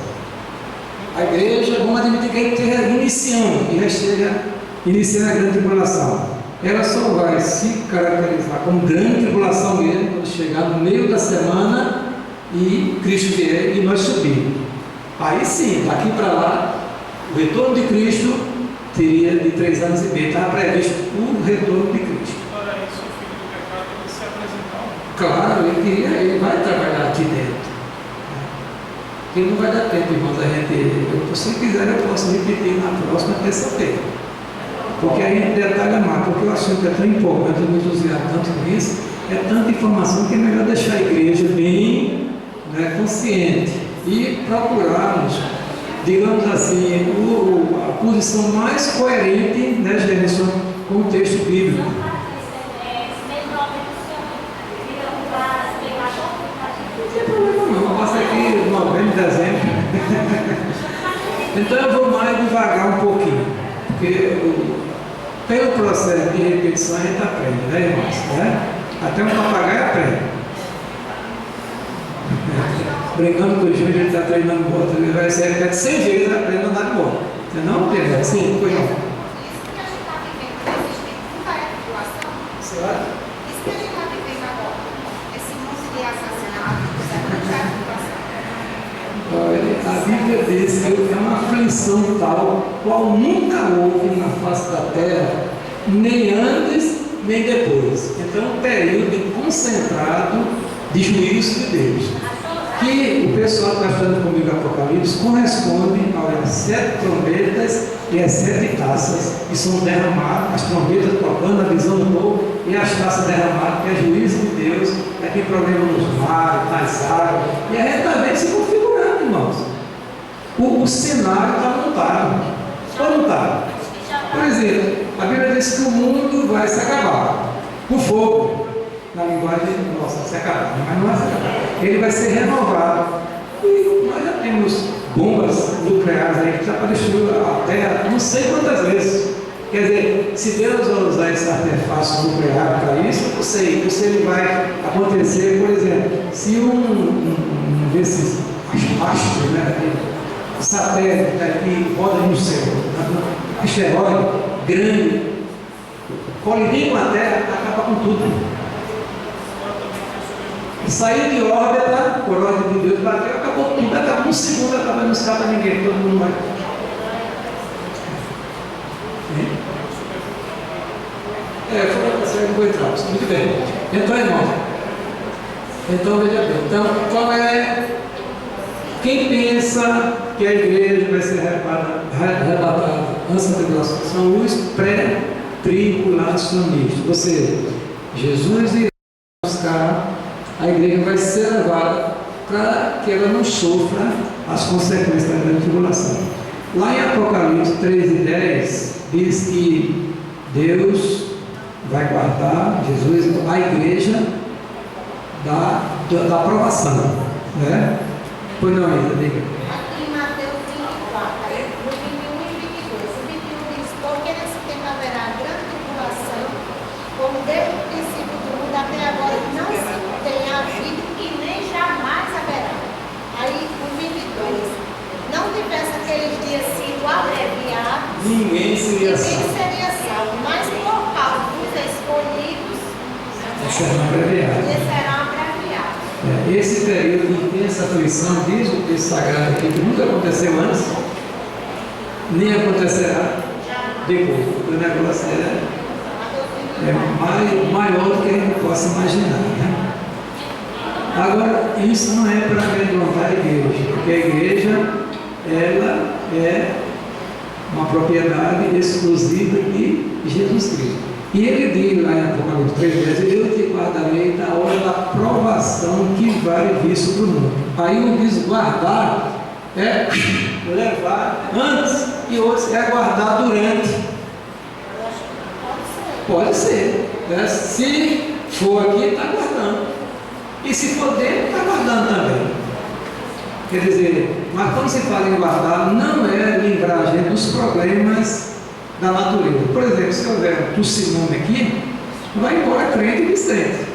A igreja, vamos admitir que a gente esteja iniciando, que já esteja iniciando a grande tribulação. Ela só vai se caracterizar como grande tribulação mesmo quando chegar no meio da semana e Cristo vier e nós subirmos. Aí sim, daqui para lá, o retorno de Cristo teria de 3 anos e meio. Estava previsto o retorno de Cristo. Para isso, o filho do pecado ele se apresentar. Claro, ele vai trabalhar aqui dentro. Porque não vai dar tempo, irmãos, a gente. Se quiser, eu posso repetir na próxima terça-feira. Porque a gente detalha mais, porque o assunto é tão importante, eu me entusiasmo tanto nisso, é tanta informação que é melhor deixar a igreja bem, né, consciente e procurarmos, digamos assim, a posição mais coerente, né, Gerson, com o texto bíblico. Não tem problema não, passa aqui novembro, dezembro. Então eu vou mais devagar um pouquinho, porque pelo processo de repetição a gente aprende, né, irmãos? Né? Até um papagaio aprende. Brincando com o Júnior, ele está treinando moto, ele vai ser repete 100 vezes e aprende a andar de moto. Você não aprende assim? Pois não. Isso que a gente está vivendo nesses tempos nunca é tribulação. Certo? Isso que a gente está vivendo agora, esse mundo de assassinato, nunca é tribulação. Olha, a Bíblia diz que é uma aflição tal, qual nunca houve na face da terra, nem antes, nem depois. Então, um período concentrado de juízo de Deus. Que o pessoal que está estudando comigo Apocalipse corresponde às 7 trombetas e as 7 taças que são derramadas, as trombetas tocando, a visão do povo, e as taças derramadas, que é juízo de Deus, é que problema nos mares, nas águas, e a gente está vendo se configurando, irmãos. O cenário está montado, ou não está? Por exemplo, a Bíblia diz que o mundo vai se acabar, o fogo, na linguagem nossa, se acabar, mas não vai se acabar, ele vai ser renovado, e nós já temos bombas nucleares aí que já para destruir a Terra não sei quantas vezes. Quer dizer, se Deus vai usar esse artefato nuclear para isso, eu não sei se ele vai acontecer, por exemplo, se um desses astros, né, satélite que roda no céu, um asteroide grande, colidir com a Terra, acaba com tudo. Sair de órbita, por ordem de Deus, bateu, acabou tudo, acabou um segundo, acabou, não escapa ninguém, todo mundo vai. Foi entrar, muito bem. Então, irmão, então veja bem, então qual é, quem pensa que a igreja vai ser arrebatada antes da tribulação? São os pré-tribulacionistas, ou seja, Jesus irá buscar, a igreja vai ser levada para que ela não sofra as consequências da grande tribulação. Lá em Apocalipse 3:10 diz que Deus vai guardar Jesus, a igreja da aprovação, né? Pois não, Isa, diga. Aqui em Mateus 24, no 21 e 22, o 21 diz: porque nesse tempo haverá grande tribulação, como desde o princípio do mundo até agora não se tem havido e nem jamais haverá. Aí o 22, não tivesse aqueles dias sido abreviados, Ninguém seria salvo, mas por causa dos escolhidos, serão abreviados. eles serão abreviados. Esse período de intensa aflição, diz o texto sagrado aqui, que nunca aconteceu antes, nem acontecerá depois, porque o negócio é maior do que a gente possa imaginar, né? Agora, isso não é para amedrontar a igreja, porque a igreja, ela é uma propriedade exclusiva de Jesus Cristo. E ele diz lá em Apocalipse 3:10: eu te guardarei da hora da provação que vai vir sobre o mundo. Aí um diz guardar é levar antes, e outros é guardar durante. Pode ser, né? Se for aqui, está guardando. E se for dentro, está guardando também. Quer dizer, mas quando se fala em guardar, não é livrar a gente dos problemas da natureza. Por exemplo, se houver um tsunami aqui, vai embora crente e descrente.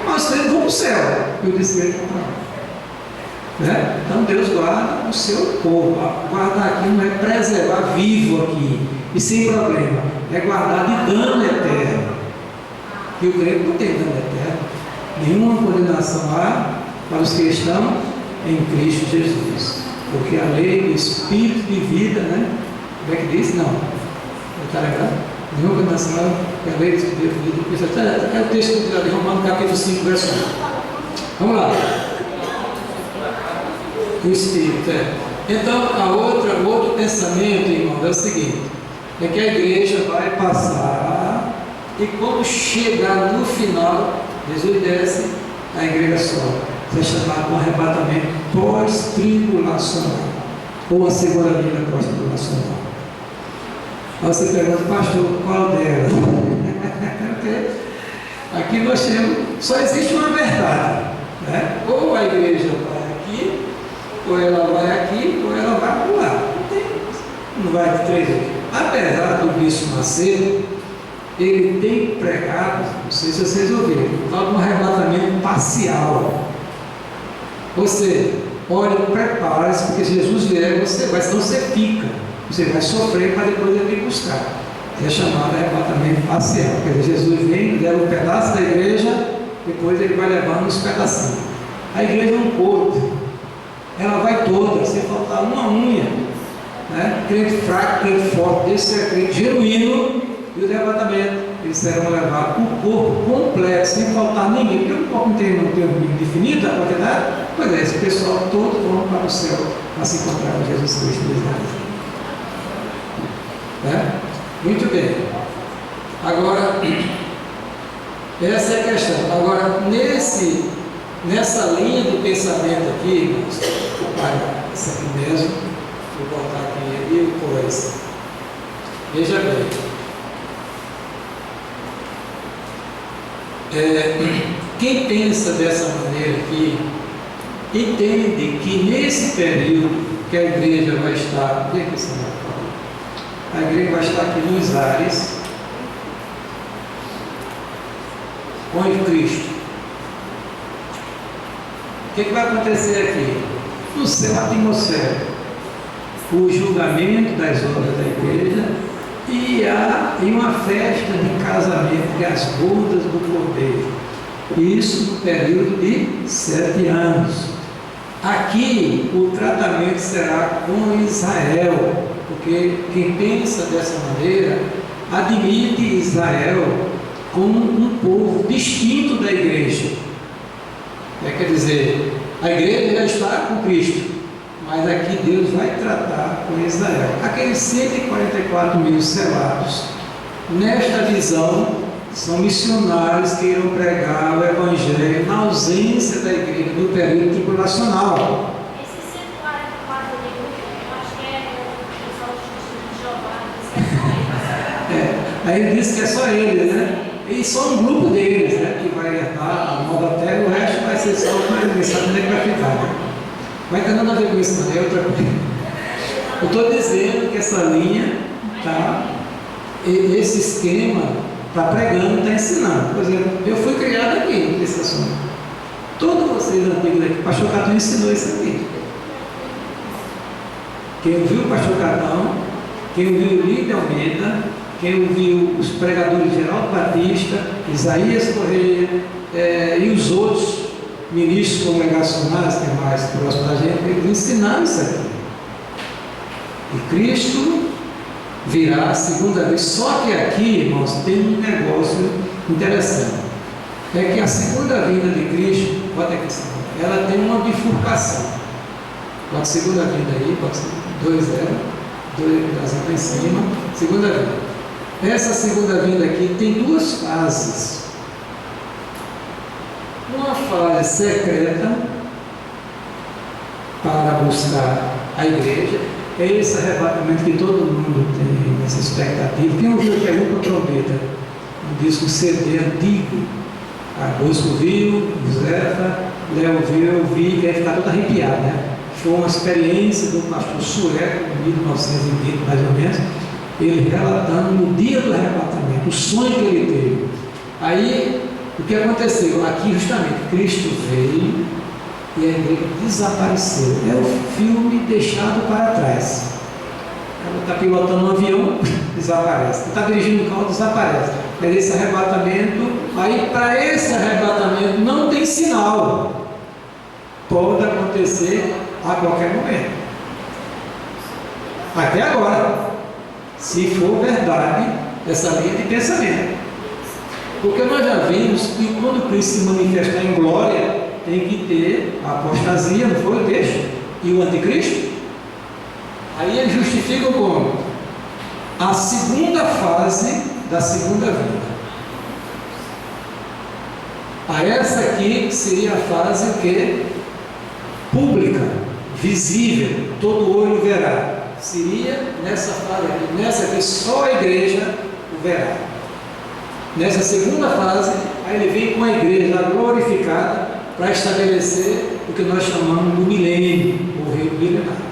Mas os crentes vão para o céu e o descrente vão para lá. Né? Então Deus guarda o seu povo. Guardar aqui não é preservar vivo aqui e sem problema, é guardar de dano eterno. E o crente não tem dano eterno. Nenhuma condenação há para os que estão em Cristo Jesus. Porque a lei do Espírito de vida, né? Como é que diz? Não. Está lembrado? Nenhuma condenação é a lei do Espírito de vida. É o texto de Romanos capítulo 5, verso 1. Vamos lá. O Espírito, Então, o outro pensamento, irmão, é o seguinte: é que a igreja vai passar e quando chegar no final, Jesus desce, a igreja sobe. Isso é chamado de um arrebatamento pós-tribulacional, ou a segunda vinda pós-tribulacional. Aí você pergunta, pastor, qual delas? Porque aqui nós temos, só existe uma verdade, né? Ou a igreja vai aqui, ou ela vai aqui, ou ela vai para lá. Não vai de três vezes. Apesar do bispo Macedo, ele tem pregado, não sei se vocês ouviram, um arrebatamento parcial. Ou seja, olha, prepare-se, porque se Jesus vier, você vai, senão você fica. Você vai sofrer para depois ele vir buscar. É chamado arrebatamento parcial. Quer dizer, Jesus vem, leva um pedaço da igreja, depois ele vai levando uns pedacinhos. A igreja é um corpo. Ela vai toda, sem faltar uma unha. Né? Crente fraco, crente forte, esse é crente genuíno, e o arrebatamento. Eles serão levados o corpo completo, sem faltar ninguém, porque o corpo não tem um definido a quantidade. Pois é, esse pessoal todo vão para o céu para se encontrar com Jesus Cristo. Né? Muito bem. Agora, essa é a questão. Agora, nessa linha de pensamento aqui, irmãos, vou apagar essa aqui mesmo, vou botar aqui e depois. Veja bem. Quem pensa dessa maneira aqui, entende que nesse período que a igreja vai estar, a igreja vai estar aqui nos ares, com Cristo. O que vai acontecer aqui? No céu atmosférico, o julgamento das obras da igreja e uma festa de casamento, que as bodas do Cordeiro. Isso no período de 7 anos. Aqui o tratamento será com Israel, porque quem pensa dessa maneira admite Israel como um povo distinto da igreja. Quer dizer, a igreja já está com Cristo, mas aqui Deus vai tratar com Israel. Aqueles 144 mil selados, nesta visão, são missionários que irão pregar o Evangelho na ausência da igreja no período tribulacional. Esse 144 ali, eu acho que é o pessoal de Jeová, Aí ele disse que é só eles, né? E só um grupo deles, né? Que vai herdar a nova terra, o resto vai ser só para ninguém sabe onde é que vai ficar, né? Mas não tem nada a ver com isso, não é outra coisa. Eu estou dizendo que essa linha, tá? Esse esquema está pregando, está ensinando. Por exemplo, eu fui criado aqui nesse assunto. Todos vocês antigos aqui, o pastor Catão ensinou isso aqui. Quem ouviu o pastor Catão, quem ouviu o Lídio Almeida, quem ouviu os pregadores Geraldo Batista, Isaías Correia e os outros ministros congregacionais que é mais próximo da gente, eles ensinaram isso aqui. E Cristo virá a segunda vez. Só que aqui, irmãos, tem um negócio interessante. É que a segunda vinda de Cristo, pode aqui, ela tem uma bifurcação. Pode segunda vinda aí, pode ser 2-0, 2 lá em cima, segunda vinda. Essa segunda vinda aqui tem duas fases. Uma fase secreta para buscar a igreja. É esse arrebatamento que todo mundo tem essa expectativa. Quem ouviu aqui a Lupa Trombeta? Um disco CD antigo. A Bosco viu, Josefa, Léo viu, eu vi, quer ficar todo arrepiado, né? Foi uma experiência do pastor Sueco, em 1920 mais ou menos, ele relatando no dia do arrebatamento, o sonho que ele teve. Aí, o que aconteceu? Aqui justamente, Cristo veio e a igreja desapareceu. É o filme deixado para trás. Ela está pilotando um avião, desaparece. Está dirigindo um carro, desaparece. É esse arrebatamento. Aí, para esse arrebatamento, não tem sinal. Pode acontecer a qualquer momento. Até agora, se for verdade essa linha de pensamento. Porque nós já vimos que quando Cristo se manifestar em glória, tem que ter a apostasia, não foi o texto? E o anticristo? Aí ele justifica como? A segunda fase da segunda vinda. A essa aqui seria a fase o quê? Pública, visível, todo olho verá. Seria nessa fase aqui. Nessa aqui só a igreja o verá. Nessa segunda fase, aí ele vem com a igreja glorificada para estabelecer o que nós chamamos do milênio, o reino milenário.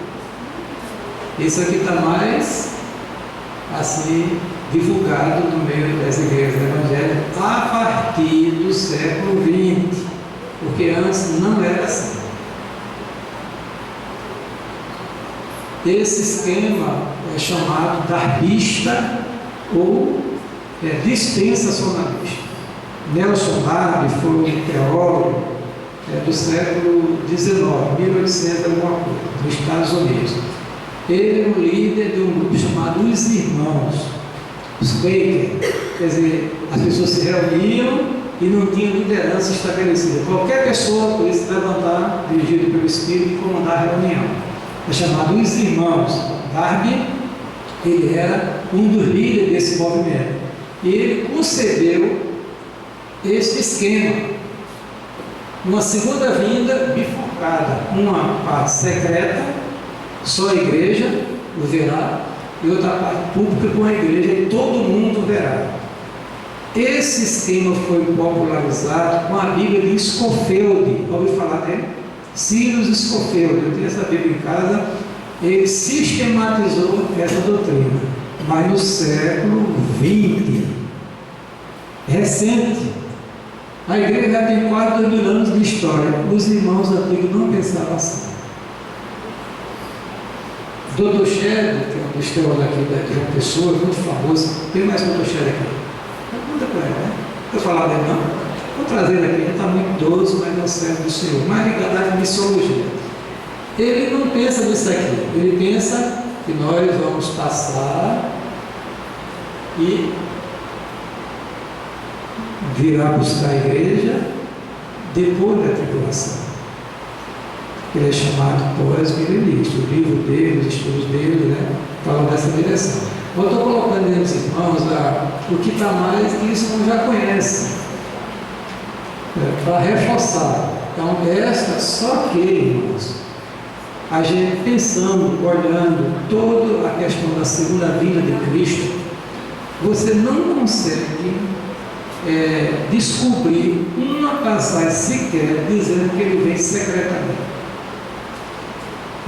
Isso aqui está mais assim divulgado no meio das igrejas evangélicas a partir do século XX, porque antes não era assim. Esse esquema é chamado darbista ou dispensacionalista. Nelson Darby foi um teólogo do século XIX, 1800 alguma coisa, nos Estados Unidos. Ele é o líder de um grupo chamado Os Irmãos, os Quaker. Quer dizer, as pessoas se reuniam e não tinham liderança estabelecida. Qualquer pessoa podia se levantar, dirigido pelo Espírito, e comandar a reunião. É chamado Os Irmãos. Darby, ele era um dos líderes desse movimento. E ele concebeu este esquema, uma segunda vinda bifurcada, uma parte secreta, só a igreja o verá, e outra parte pública com a igreja e todo mundo verá. Esse esquema foi popularizado com a Bíblia de Scofield. Ouviu falar dele? Cyrus Scofield, eu tenho essa Bíblia em casa. Ele sistematizou essa doutrina, mas no século XX, recente. A igreja já tem quase 2000 anos de história. Os irmãos antigos não pensavam assim. Dr. Shed, que é um dos teólogos aqui de João Pessoa, muito famoso. Tem mais Dr. Shed aqui? Pergunta para ele, né? Eu falar dele não? Vou trazer ele aqui, ele está muito idoso, mas não serve do Senhor. Mais ligado à missiologia. Ele não pensa nisso aqui. Ele pensa que nós vamos passar e virá buscar a igreja depois da tribulação. Ele é chamado pós-milenista. O livro dele, os estudos dele, né, falam dessa direção. Eu estou colocando entre os irmãos o que está mais que isso não já conhece, para reforçar. Então, só que, irmãos, a gente pensando, olhando toda a questão da segunda vinda de Cristo, você não consegue descobrir uma passagem sequer dizendo que ele vem secretamente.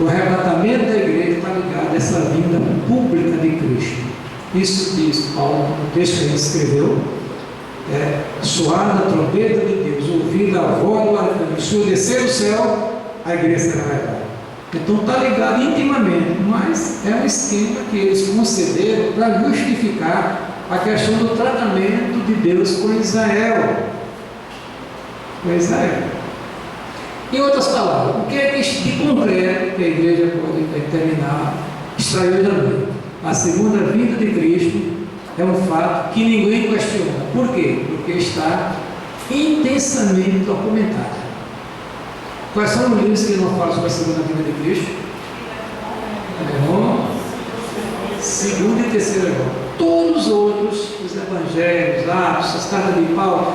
O arrebatamento da igreja está ligado a essa vinda pública de Cristo. Isso diz Paulo no texto que ele escreveu: soar a trombeta de Deus, ouvida a voz do arcanjo, se eu descer o céu, a igreja será arrebatada. Então está ligado intimamente, mas é um esquema que eles concederam para justificar a questão do tratamento de Deus com Israel. Com Israel. Em outras palavras, o que é que de concreto que a igreja pode determinar, extrair hoje à noite? A segunda vinda de Cristo é um fato que ninguém questiona. Por quê? Porque está intensamente documentado. Quais são os livros que não falam sobre a segunda vinda de Cristo? Segunda e terceira João. Todos os outros, os evangelhos, Atos, as cartas de Paulo,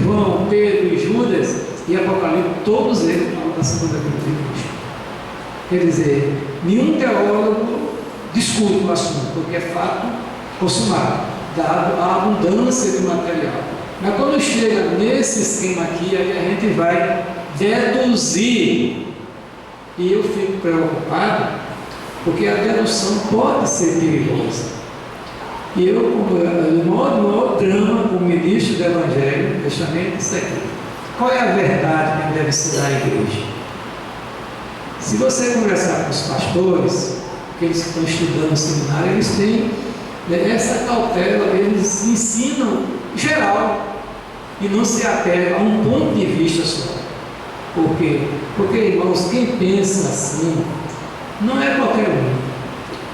João, Pedro e Judas e Apocalipse, todos eles falam da segunda vinda de Cristo. Quer dizer, nenhum teólogo discute o assunto, porque é fato consumado, dado a abundância de material. Mas quando chega nesse esquema aqui, aí a gente vai deduzir, e eu fico preocupado, porque a dedução pode ser perigosa. E eu, no maior drama, como ministro do Evangelho, justamente isso aqui. Qual é a verdade que deve se dar à igreja? Se você conversar com os pastores, aqueles que estão estudando no seminário, eles têm essa cautela, eles ensinam geral e não se apegam a um ponto de vista só. Por quê? Porque, irmãos, quem pensa assim não é qualquer um.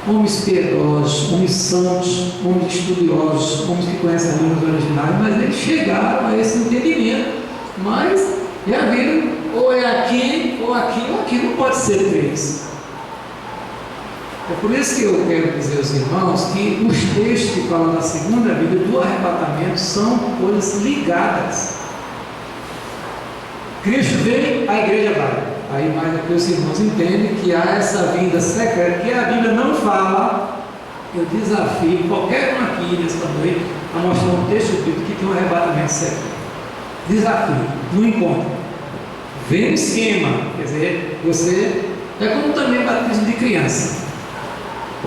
Homens piedosos, homens santos, homens estudiosos, homens que conhecem as línguas originais, mas eles chegaram a esse entendimento. Mas já viram, ou é aqui, ou aqui, ou aqui, não pode ser três. É por isso que eu quero dizer aos irmãos que os textos que falam da segunda vinda, do arrebatamento, são coisas ligadas. Cristo vem, a igreja vai. Aí mais aqui os irmãos entendem que há essa vinda secreta, que a Bíblia não fala. Eu desafio qualquer um aqui nesta noite a mostrar um texto bíblico que tem um arrebatamento secreto. Desafio, não encontra. Vem um esquema, quer dizer, você é como também batismo de criança.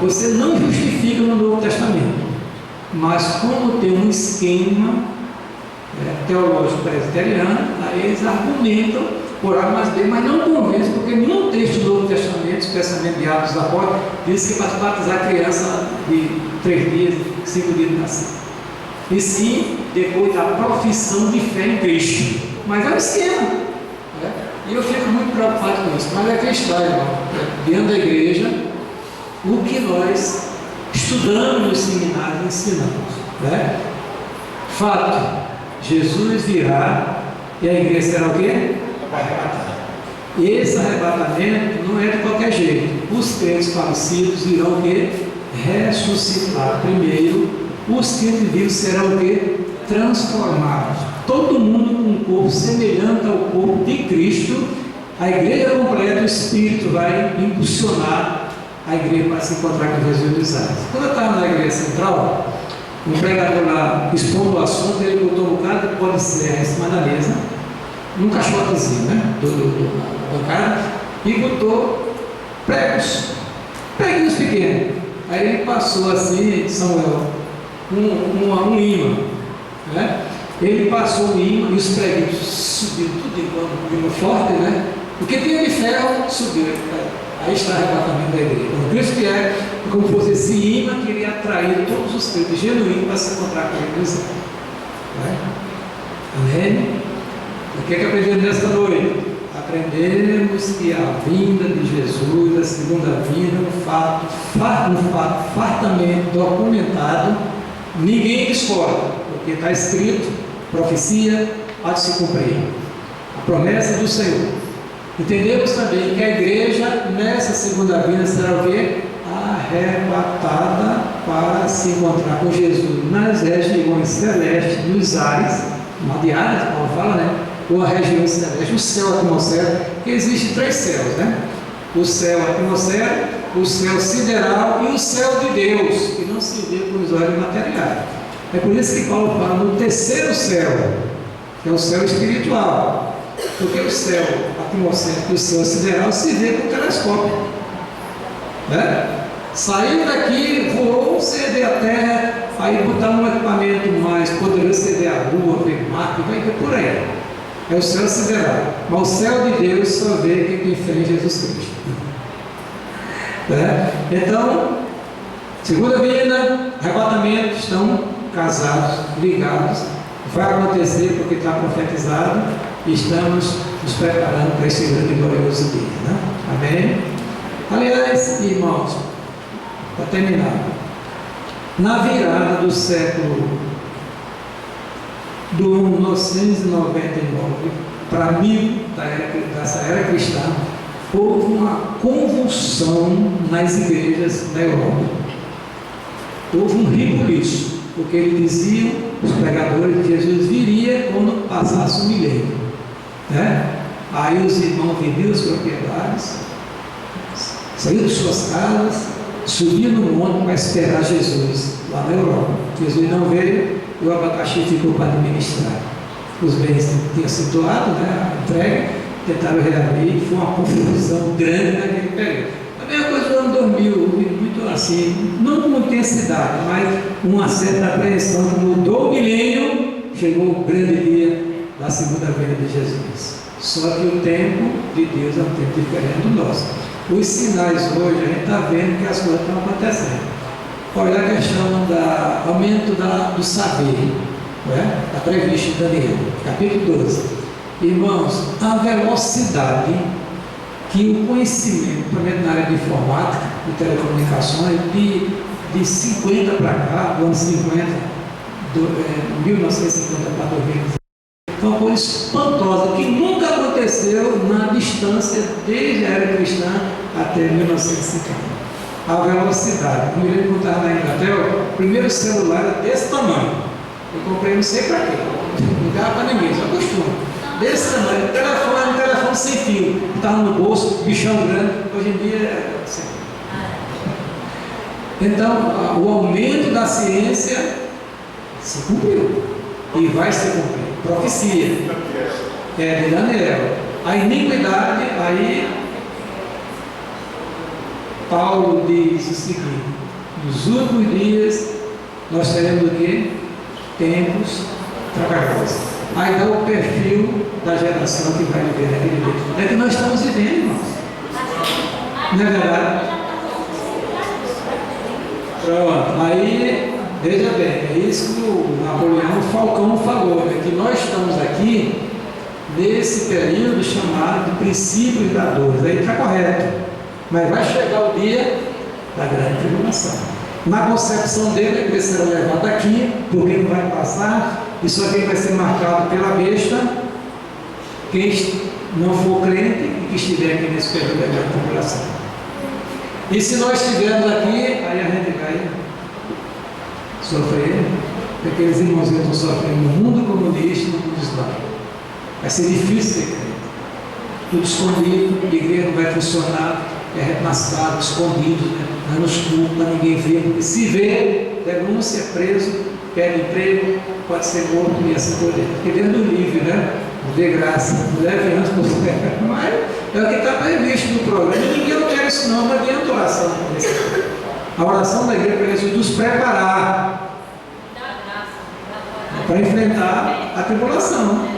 Você não justifica no Novo Testamento, mas como tem um esquema teológico presbiteriano, aí eles argumentam por A mais B, mas não convence, porque nenhum texto do Novo Testamento, especialmente de Atos dos Apóstolos, diz que para batizar a criança de 3 dias, 5 dias de nascimento. E sim, depois da profissão de fé em Cristo. Mas é um esquema. E eu fico muito preocupado com isso. Mas é que está, irmão, dentro da igreja, o que nós estudamos nos seminários e ensinamos. Fato, Jesus virá e a igreja será o quê? Arrebatada. Esse arrebatamento não é de qualquer jeito. Os crentes falecidos irão o quê? ressuscitar primeiro, os que vivos serão o quê? Transformados. Todo mundo com um corpo semelhante ao corpo de Cristo. A igreja completa, o Espírito vai impulsionar a igreja para se encontrar com Jesus dos Ares. Quando eu estava na igreja central, um pregador lá expondo o assunto, ele botou um bocado de pó de serra em cima da mesa, num caixotezinho, né? Do cara, e botou preguinhos pequenos. Aí ele passou assim, Samuel, um imã, né? Ele passou o imã e os preguinhos subiram tudo igual, um imã forte, né? Porque tinha de ferro, subiu. Aí está o arrebatamento da igreja. Então, Cristo que é como fosse esse imã que iria atrair todos os crentes genuínos para se encontrar com ele. Né? Amém? O que é que aprendemos nesta noite? Aprendemos que a vinda de Jesus, a segunda vinda, um fato fartamente documentado, ninguém discorda, porque está escrito, profecia há de se cumprir. A promessa do Senhor. Entendemos também que a igreja, nessa segunda vinda, será o quê? Arrebatada para se encontrar com Jesus nas regiões celestes, nos ares, uma de ares, como fala, né? Ou a região celeste, o céu, a atmosfera, que existe 3 céus, né? O céu, a atmosfera, o céu sideral e o céu de Deus, que não se vê com os olhos materiais. É por isso que Paulo fala no terceiro céu, que é o céu espiritual, porque o céu atmosférico e o céu sideral se vê com o telescópio, né? Saiu daqui, voou, CD a Terra, aí botar um equipamento mais poderoso, CD a Lua, ver Marte, vai ver por aí. É o céu sideral. Mas o céu de Deus só vê quem tem fé em Jesus Cristo. Né? Então, segunda vinda, arrebatamento, estão casados, ligados. Vai acontecer porque está profetizado e estamos nos preparando para esse grande e glorioso dia. Né? Amém? Aliás, irmãos, para terminar, na virada do século do 1999 para 1000 dessa era cristã, houve uma convulsão nas igrejas da Europa. Houve um ribuliço, porque eles diziam, os pregadores, que Jesus viria quando passasse o milênio, né? Aí os irmãos vendiam as propriedades, saíram de suas casas, subiam no monte para esperar Jesus lá na Europa. Jesus não veio, o abacaxi ficou para administrar. Os bens tinham sido doados, né? A entrega, tentaram reabrir, foi uma confusão grande naquele período. A mesma coisa do ano 2000, muito assim, não com intensidade, mas uma certa apreensão que mudou o milênio, chegou o grande dia da segunda vinda de Jesus. Só que o tempo de Deus é um tempo diferente do nosso. Os sinais hoje, a gente está vendo que as coisas estão acontecendo. Olha a questão do aumento do saber, né? Está previsto em Daniel, capítulo 12. Irmãos, a velocidade que o conhecimento, principalmente na área de informática, de telecomunicações, de 50 para cá, do ano 50, 1950 para 2000, foi uma coisa espantosa, que nunca aconteceu na distância desde a era cristã até 1950. A velocidade. Eu me lembro quando estava na Inglaterra, o primeiro celular era desse tamanho. Eu comprei não sei para quê, não dava para ninguém, só costume. Desse tamanho, telefone sem fio, estava no bolso, bichão grande, hoje em dia é assim. Então, o aumento da ciência se cumpriu e vai se cumprir. Profecia de Daniel. A iniquidade, aí Paulo diz o seguinte: nos últimos dias nós teremos o quê? Tempos trabalhosos. Aí dá o perfil da geração que vai viver naquele dia. É que nós estamos vivendo, irmãos. Não é verdade? Pronto. Aí, veja bem, é isso que o Napoleão Falcão falou, né? Que nós estamos aqui nesse período chamado de princípios da dor. Aí está correto. Mas vai chegar o dia da grande tribulação. Na concepção dele, a igreja será levada aqui, porque não vai passar, e só quem vai ser marcado pela besta, quem não for crente e que estiver aqui nesse período da grande tribulação. E se nós estivermos aqui, aí a gente vai sofrer, aqueles irmãozinhos estão sofrendo no mundo comunista e no mundo islâmico. Vai ser difícil ser crente. Tudo escondido, a igreja não vai funcionar, é mascado, escondido, né? Nos cultos, para ninguém ver. Porque se vê, denúncia, preso, perde emprego, pode ser morto e assim por diante. Porque dentro do livro, né? De graça, não leve anos por cento. Mas é o que está previsto no programa. E ninguém não quer isso, não, não adianta oração. A oração da igreja para Jesus nos preparar para enfrentar a tribulação.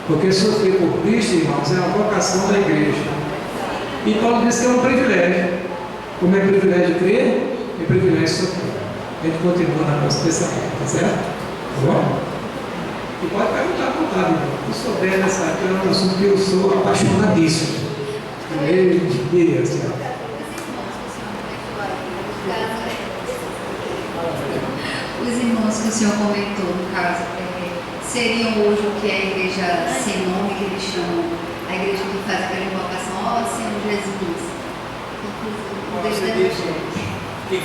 Porque sofrer por Cristo, irmãos, é uma vocação da igreja. E Paulo diz que é um privilégio. Como é privilégio crer, é privilégio sofrer. A gente continua na nossa pensamento, tá certo? Tá bom? E pode perguntar à vontade, irmão. Se souber nessa época, é um assunto que eu sou apaixonadíssimo. Primeiro dia, assim, ó. Os irmãos que o senhor comentou, no caso, seriam hoje o que é a igreja sem nome, que eles chamam, a igreja que faz aquela invocação, ó Senhor Jesus. Quem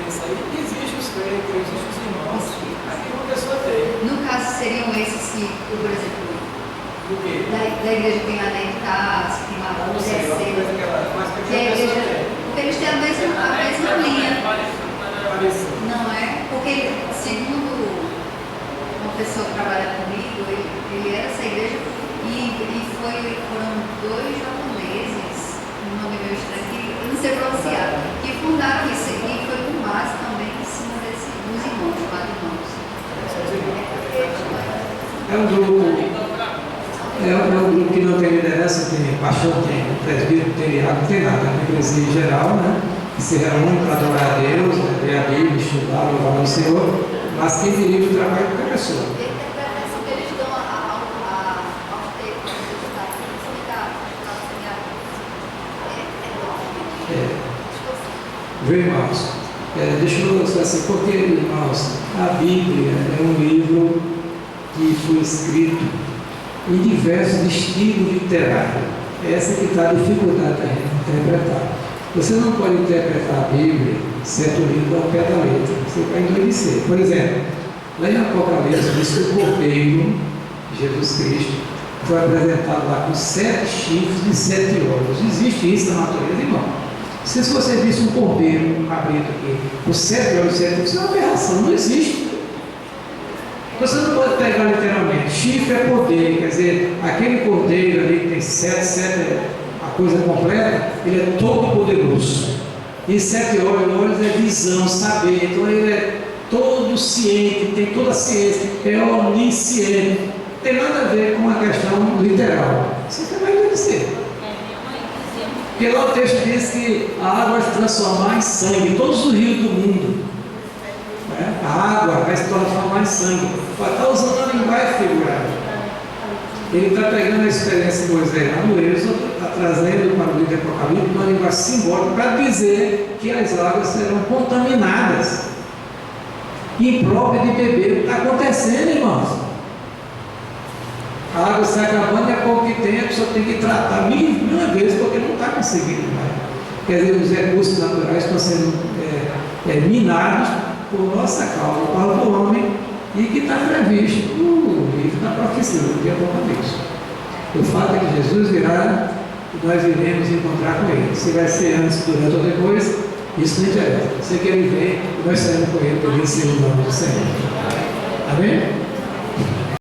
pensa aí, existe os crentes, existe os irmãos. Aqui uma pessoa tem. No caso, seriam esses que, por exemplo, Do quê? da igreja que tem lá na Itália, que tem lá Não o sei, terceiro, mas que que é a a pessoa igreja, tem. porque eles têm a mesma linha. Parecido. Não é? Porque, segundo uma pessoa que trabalha comigo, ele era essa igreja e foram 2 japoneses, um nome meio estranho, que eu não sei pronunciar, que fundaram isso e foi com base também em cima dos irmãos, 4 irmãos. É um grupo que não tem liderança, tem pastor, tem presbítero, tem diácono, não tem nada, é uma igreja em geral, né? Que se reúne para adorar a Deus, ler a Bíblia, estudar, louvar o Senhor, mas quem dirige o trabalho é a pessoa. E a interpretação que eles dão ao texto, Viu, irmãos? Deixa eu mostrar assim, porque, irmãos, a Bíblia é um livro que foi escrito em diversos estilos literários. Essa que está a dificuldade da gente interpretar. Você não pode interpretar a Bíblia sendo lido ao pé da letra. Você vai endoidecer. Por exemplo, lá em Apocalipse diz que o Cordeiro, Jesus Cristo, foi apresentado lá com 7 chifres e 7 olhos. Existe isso na natureza, irmão? Se você visse um cordeiro, um cabrito aqui, com 7 olhos e 7 chifres, isso é uma aberração, não existe. Você não pode pegar literalmente. Chifre é poder, quer dizer, aquele cordeiro ali que tem 7 a coisa completa, ele é todo poderoso. E 7 olhos é visão, saber. Então ele é todo ciente, tem toda a ciência, é onisciente. Não tem nada a ver com a questão literal. Você vai envelhecer. Porque lá o texto diz que a água vai se transformar em sangue, todos os rios do mundo. A água vai se transformar em sangue. Está usando a linguagem figurada. Ele está pegando a experiência de Moisés lá no Êxodo, está trazendo para o livro de Apocalipse uma linguagem simbólica para dizer que as águas serão contaminadas, impróprias de beber. O que está acontecendo, irmãos? A água está acabando e a pouco que tem, a pessoa tem que tratar mil vezes porque não está conseguindo mais. Quer dizer, os recursos naturais estão sendo minados por nossa causa, para o homem, e que está previsto no livro da profecia do dia Apocalipse. O fato é que Jesus virá e nós iremos encontrar com ele. Se vai ser antes, durante ou depois, isso não interessa. Se que ele vem, nós saímos com ele, pelo nome do Senhor. Amém?